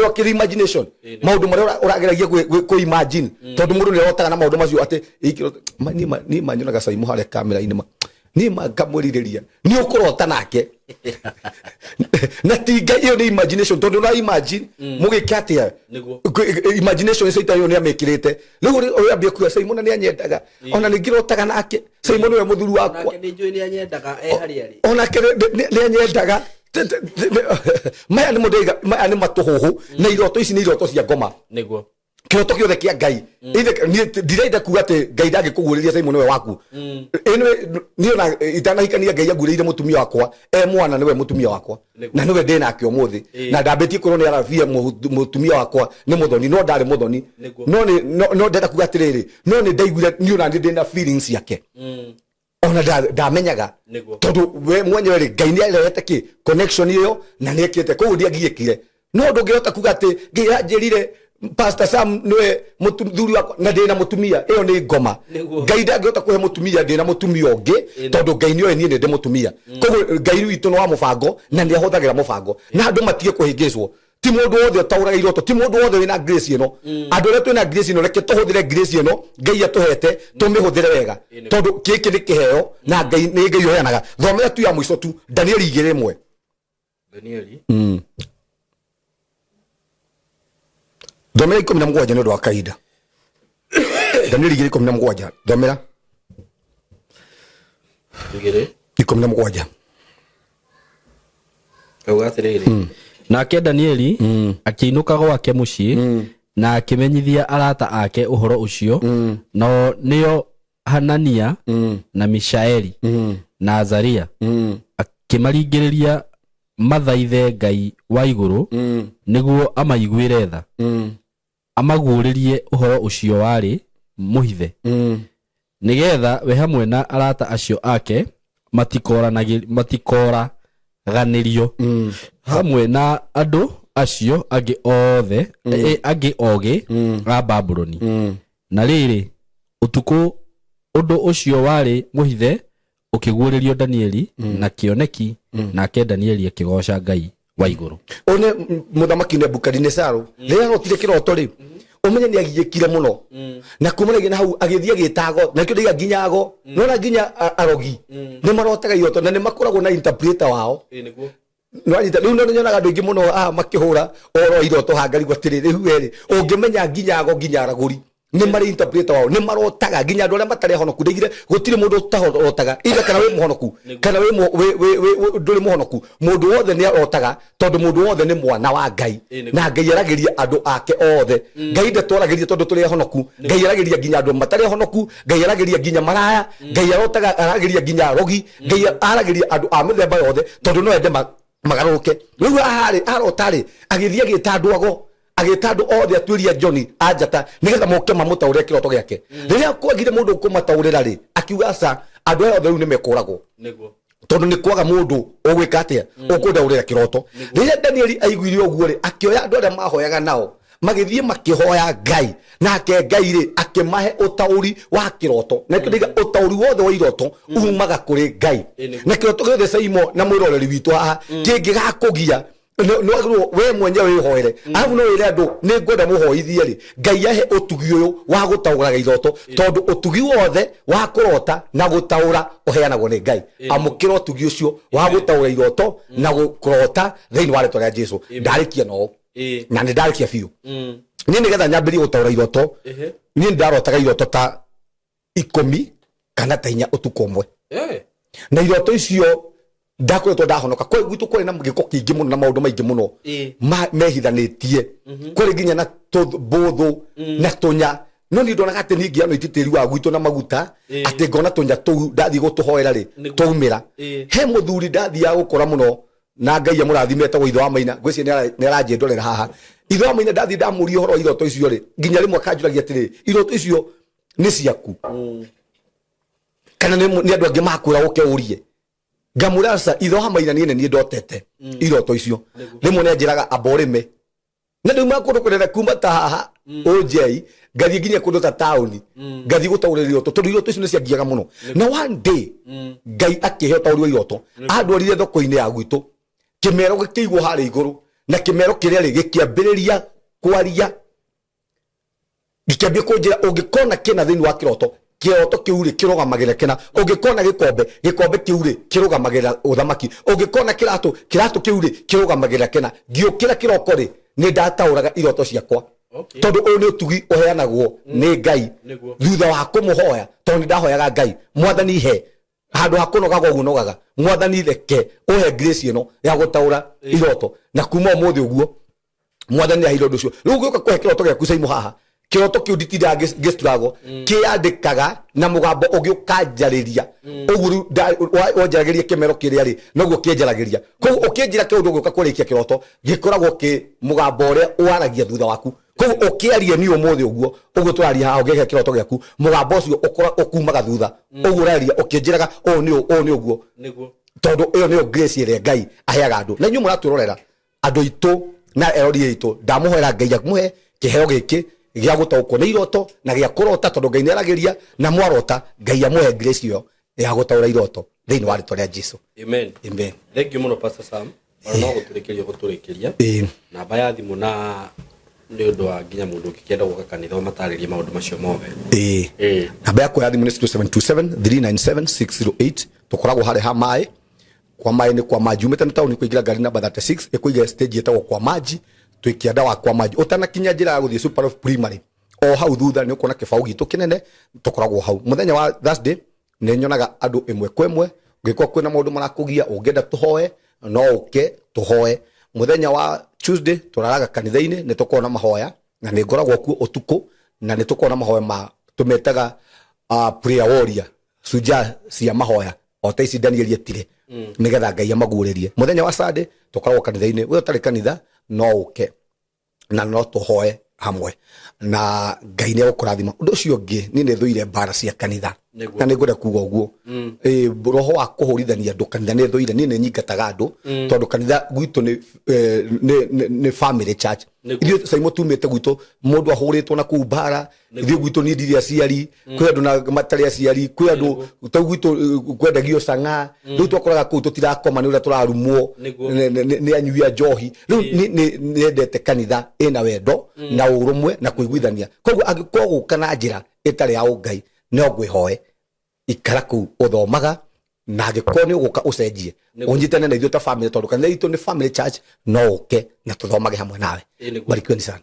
akiri imagination maundu maria urageragia ku imagine tondu mundu ni rotaga na maundu macio ati ni manyonaga Saimo hare kamera-ini ni ngamwiriria ni ukurota nake na tiga iyo ni imagination tondu na imagine mugike atia imagination isaita yo ni amekirite riu uri ambie kuya Saimo na ni anyendaga ona ni ngirotaga nake Saimo ni we muthuru wakwa nake ni njui ni anyendaga hari ona ni anyendaga maya ni mudega maya ni matuhuhu na iroto ici ni iroto cia ngoma niguo kiroto kiothe kia ngai ndirenda kuga ati ngai ndangikuguriria Saimo niwe waku ni ona itanahikania ngai agurire mutumia wakwa mwana niwe mutumia wakwa na niwe ndina ake umuthi na ndambetie kurwo ni arafia mutumia wakwa ni muthoni no ndari muthoni no ndenda kuga atiriri no ni ndaiguire ni ona ndina feelings yake ona ndamenyaga tondu we mwenyewe ri ngai ni arehete ki connection iyo na ni ekite koguo ndiagiikire no ndungihota kuga ati ngai anjirire Pastor Sam niwe muthuri wakwa na ndina mutumia iyo ni ngoma ngai ndangihota kuhe mutumia ndina mutumia ungi tondu ngai ni oe ni ndi mutumia koguo ngai witu no wa mubango na ni ahuthagira mubango na andu matige kuhingicwo ti mundu wothe utauraga iroto ti mundu wothe wina grace ino andu aria twina grace ino reke tuhuthire grace ino ngai atuhete tumihuthire wega tondu kiki ni kiheo na ngai ni ngai oheanaga thomera tu ya mwico tu Danieli 2:1 Danieli thomera 17 ni undu wa kaida Danieli 2:17 thomera 2:17 ugatiriri nake Danieli akiinuka gwake mucii na akimenyithia arata ake uhoro ucio no niyo Hanania na Mishaeli na Azaria akimaringiriria mathaithe ngai wa iguru niguo amaiguire tha amaguririe uhoro ucio wari muhithe nigetha we hamwe na arata acio ake matikoraganirio hamwe na andu acio angi othe angi ogi a Babuloni na riri utuku undu ucio wari muhithe ukiguririo Danieli na kioneki nake Danieli akigoca ngai wa iguru one muthamaki Nebukadnezaru rĩrĩa arotire kĩroto rĩ umenye ni agiyekire muno na kumanagia na hau agithia gitago na kĩo ndiga nginyago nona nginya arogi ni marotaga iroto na ni makoragwo na interpreter wao niguo no anyita riu no nyonaga andu ingi muno makihura oro iroto hangari gwatiriri riu eri ungimenya nginyago nginya araguri ni mari interpreter wao ni marotaga ginya andu aria matare honoku ndigire gutire mundu utahotaga ira kana we muhonoku kana we nduri muhonoku mundu wothe ni arotaga tondu mundu wothe ni mwana wa Ngai na Ngai aragiria andu ake othe Ngai ndatwaragiria tondu turi honoku Ngai aragiria ginya andu matare honoku Ngai aragiria ginya maraya Ngai arotaga aragiria ginya rogi Ngai aragiria andu a mithemba yothe tondu no ende magaruke riu ahari arotari agithia gitandwago agitandu othe atwiria John ajata nigetha moke mamutaure kiroto giake riria kwagire mundu kumataurira ri akiuga sa andu othe riu nimekoragwo niguo tondu ni kwaga mundu ugwika atia ukundaurira kiroto riria Daniel aiguire uguo ri akioya andu aria mahoyaga nao magithie makihoya Ngai nake Ngai ri akimahe utauri wa kiroto na kidiga utauri wothe wa iroto umaga kuri Ngai na kiroto gothe saimo na mwiroreri witu haha kingigakugia no we mwenyewe wihoere arabu no wire andu ni ngwenda muhoithie ri Ngai ahe utugi uyu wa gutauraga iroto tondu utugi wothe wa kurota na gutaura uheanagwo ni Ngai amukira utugi ucio wa gutaura iroto na kurota thiini wa ritwa ria Jesu ndarikia no na ni ndarikia fiu ni nigetha nyambirie gutaura iroto ni ndarotaga iroto ta 10 kana ta 4 utuko umwe na iroto icio ndakoretwo ndahonoka kwa gwitu kuri na mugiko kingi muno na maundu maingi muno mehithanitie kuri ginya na botho na tunya no ni ndonaga ati ningi ano ititiri wa gwitu na maguta ati ngona tunya tu ndathi gutuhoera ri tuumira he muthuri ndathi ya gukora muno na Ngai amurathimete go itho wa maina gwisi ni araje ndorera haha itho wa maina ndathi ndamuri horo iroto icio ri ginya rimwe kanjuragia atiri iroto icio ni ciaku kana ni andu angi makura uke urie ngamurasa itho hamaina ni ndotete iroto icio rimwe ne njiraga aborime na ndu makundu kurera kuma ta haha OJ gathi ginya kundu ta town gathi gutaurira iroto tondu iroto icio ni ciangiaga muno na one day Ngai akihe utauri wa iroto andorire thoko-ini ya gwitu kimero gikiigwo hari iguru na kimero kiria ri gikiambiriria kwaria gikiambia kunjira ungikona kina thiini wa kiroto kiroto kiuri kirugamagira kina ungikona gikombe kiuri kirugamagira uthamaki ungikona kiratu kiuri kirugamagira kina giukira kiroko ri ni ndatauraga iroto ciakwa tondu uyu ni utugi uheanagwo ni Ngai thutha wa kumuhoya tondu ndahoyaga Ngai mwathani he handu hakunogaga uguo nogaga mwathani reke uhe grace ino ya gutaura iroto na kuma umuthi uguo mwathani ahindo nducio riu gioka kuhe kiroto giaku saimo haha kiroto kiu nditida gisturago kiandikaga na mugambo ugiukanjariria uguo wonjaragiria kimero kiria ri noguo kienjaragiria ko ukinjira kiundu gioka kurikia kiroto gikoragwo ki mugambo uria waragia thutha waku ko ukiaria ni umuthi uguo uguo turaria haha ugikia kiroto giaku mugambo ucio ukumaga thutha uguo uraria ukinjiraga ni uguo niguo tondu iyo ni grace iria Ngai aheaga andu na nyu muratwirorera andu itu na erori itu ndamuhera Ngai akumuhe kiheo giki gia gutaukwo ni iroto na gia kurota tondu Ngai ni aragiria na mwarota Ngai amuhe grace iyo ya gutaura iroto thiini wa ritwa ria Jesu amen thank you muno Pastor Sam no guturikiria namba ya thimu na ni undu wa ginya mundu ukienda guka kanitha mataririe maundu macio mothe namba yakwa ya thimu ni 0727397608 tukoragwo hari ha mai kwa mai ni kwa maji umete na tauni kuigira gari namba 36 ikuiga stage yetagwo kwa maji twikienda wa kwa maji utanakinya njira ya guthie super of primary o hau thutha ni ukona kibau gitu kinene tukoragwo hau muthenya wa Thursday ni nyonaga andu imwe kwa imwe ngikwa kwina maundu marakugia ungenda tuhoe no uke tuhoe muthenya wa Tuesday turaraga kanitha-ini ni tukona mahoya na ni ngoragwo ku utuku na ni tukona mahoya ma tumetaga prayer warrior suja cia mahoya o ta ici Daniel yetire nigetha Ngai amaguririe muthenya wa Sunday tukoragwo kanitha-ini we utari kanitha no uke na no tuhoe hamwe na Ngai ni agukurathima undu ucio ngi ni thuire mbara cia kanitha na ni ngwenda kuga uguo roho wa kuhurithania andu kanitha ni thuire ni nyingataga andu tondu kanitha gwitu ni family church ithio saimo tumete gwitu mundu ahuritwo na ku mbara ithio gwitu ni ndiria ciari kwi andu na matari aciari kwi andu to gwitu kwendagio sanga riu twakoraga ku tutirakoma ni uria turarumwo ni anyuia njohi riu ni endete kanitha ina wendo na urumwe na kuiguithania koguo angikoo guka na njira itari ya Ngai no ngwihoe ikara ku uthomaga na angikoo ni uguka ucenjie unyitane na ithio ta family tondu kanitha itu ni family church no uke na tuthomage hamwe nawe barikiweni sana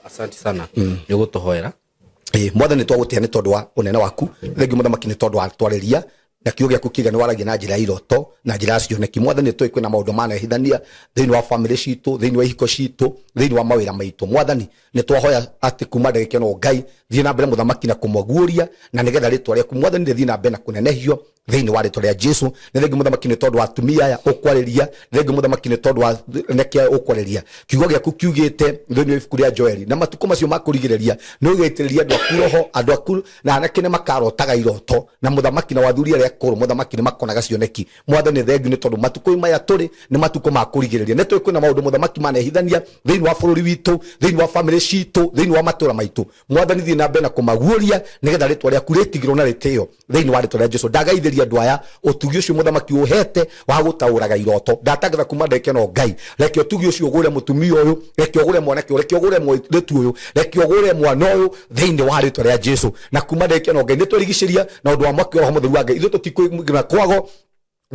asante sana ni gutuhoera mwathani nĩ twagũtĩa nĩ tondũ wa ũnene waku thengiũ mũthamaki nĩ tondũ wa twarĩria na kiugo gĩaku kĩgeni waragia na njĩra ya iroto na njĩra ya cioneki mwathani nĩ tũĩ kwĩna maũndũ manehithania thĩinĩ wa famĩlĩ citũ thĩinĩ wa ihiko citũ thĩinĩ wa mawĩra maitũ mwathani nĩ twahoya atĩ kuma ndagĩka ĩno Ngai thiĩ na mbere mũthamaki na kũmwaguũria na nĩgetha rĩtwa rĩaku mwathani rĩthiĩ na mbere na kũnenehio thĩinĩ wa rĩtwa rĩa Jesũ nĩ thengiũ mũthamaki nĩ tondũ wa atumia aya ũkwarĩria nĩ thengiũ mũthamaki nĩ tondũ wa neke aya ũkwarĩria kiugo gĩaku kiugĩte thĩinĩ wa ibuku rĩa Joeli na matukũ macio makũrigĩrĩria nĩ ũgĩitĩrĩria andũ aku roho andũ aku na anake nĩ makarotaga iroto na mũthamaki na wathuri arĩa akũrũ mũthamaki nĩ makonaga cioneki mwathani thengiũ nĩ tondũ matukũ maya tũrĩ nĩ matukũ ma kũrigĩrĩria nĩ tũĩ kwĩna maũndũ mũthamaki manehithania thĩinĩ wa bũrũri witũ thĩinĩ wa famĩlĩ citũ thĩinĩ wa matũũra maitũ mwathani thiĩ na mbere na kũmaguũria nĩgetha rĩtwa rĩaku rĩtigĩrwo na rĩtĩo thĩinĩ wa rĩtwa rĩa Jesũ ndagaithĩria andũ aya ũtugi ũcio mũthamaki ũhete wa gũtaũraga iroto ndatangatha kuma ndagĩka ĩno Ngai reke ũtugi ũcio ũgũre mũtumia ũyũ reke ũgũre mwanake ũyũ reke ũgũre mũirĩtu ũyũ reke ũgũre mwana ũyũ thĩinĩ wa rĩtwa rĩa Jesũ na kuma ndagĩka ĩno Ngai nĩ twĩrigicĩria na ũndũ wa mwaki wa Roho Mũtheru wa Ngai ithuĩ tũtikũigĩra kwago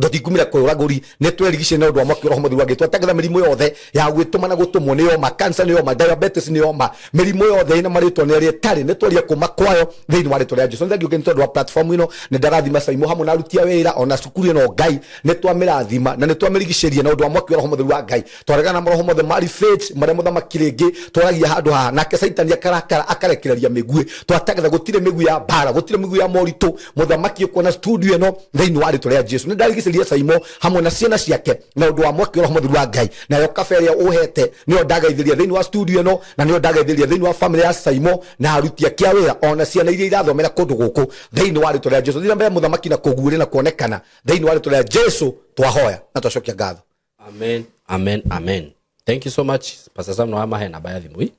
tũtikumĩra kũragũri nĩ twĩrigicĩria na ũndũ wa mwaki wa Roho Mũtheru wa Ngai twatangatha mĩrimũ yothe ya gwĩtũma na gũtũmwo nĩ yoma cancer nĩ yoma diabetes nĩ yoma mĩrimũ yothe ĩna marĩtwa nĩ ĩrĩa ĩtarĩ nĩ twaria kuma kwayo thĩinĩ wa rĩtwa rĩa Jesũ nĩ thengiũ nĩ tondũ wa platform ĩno nĩ ndarathima Caimo hamwe na aruti a wĩra ona cukuru ĩno Ngai nĩ twamĩrathima na nĩ twamĩrigicĩria na ũndũ wa mwaki wa Roho Mũtheru wa Ngai twaregana na roho mothe marĩ faith marĩa mũthamaki rĩngĩ twaragia handũ haha nake Saitani akarakara akarekereria mĩguĩ twatangatha gũtirĩ mĩguĩ ya mbara gũtirĩ mĩguĩ ya moritũ mũthamaki ũkuona studio ĩno thĩinĩ wa rĩtwa rĩa Jesũ nĩ ndarigicĩria Caimo hamwe na ciana ciake na ũndũ wa mwaki wa Roho Mũtheru wa Ngai nayo kabe ĩrĩa ũhete nĩyo ndagaithĩria thĩinĩ wa studio ĩno na nĩyo ndagaithĩria thĩinĩ wa famĩlĩ ya Caimo na aruti ake a wĩra ona ciana iria irathomera kũndũ gũkũ thĩinĩ wa rĩtwa rĩa Jesũ thiĩ na mbere mũthamaki na kũguũria na kuonekana thĩinĩ wa rĩtwa rĩa Jesũ twahoya na twacokia ngatho amen amen amen thank you so much Pastor Sam no amahe namba ya thimũ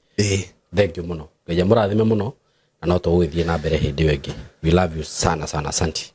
thank you mũno Ngai mũrathime mũno na no tũgũthiĩ na mbere hĩndĩ ĩyo ĩngĩ we love you sana sana asante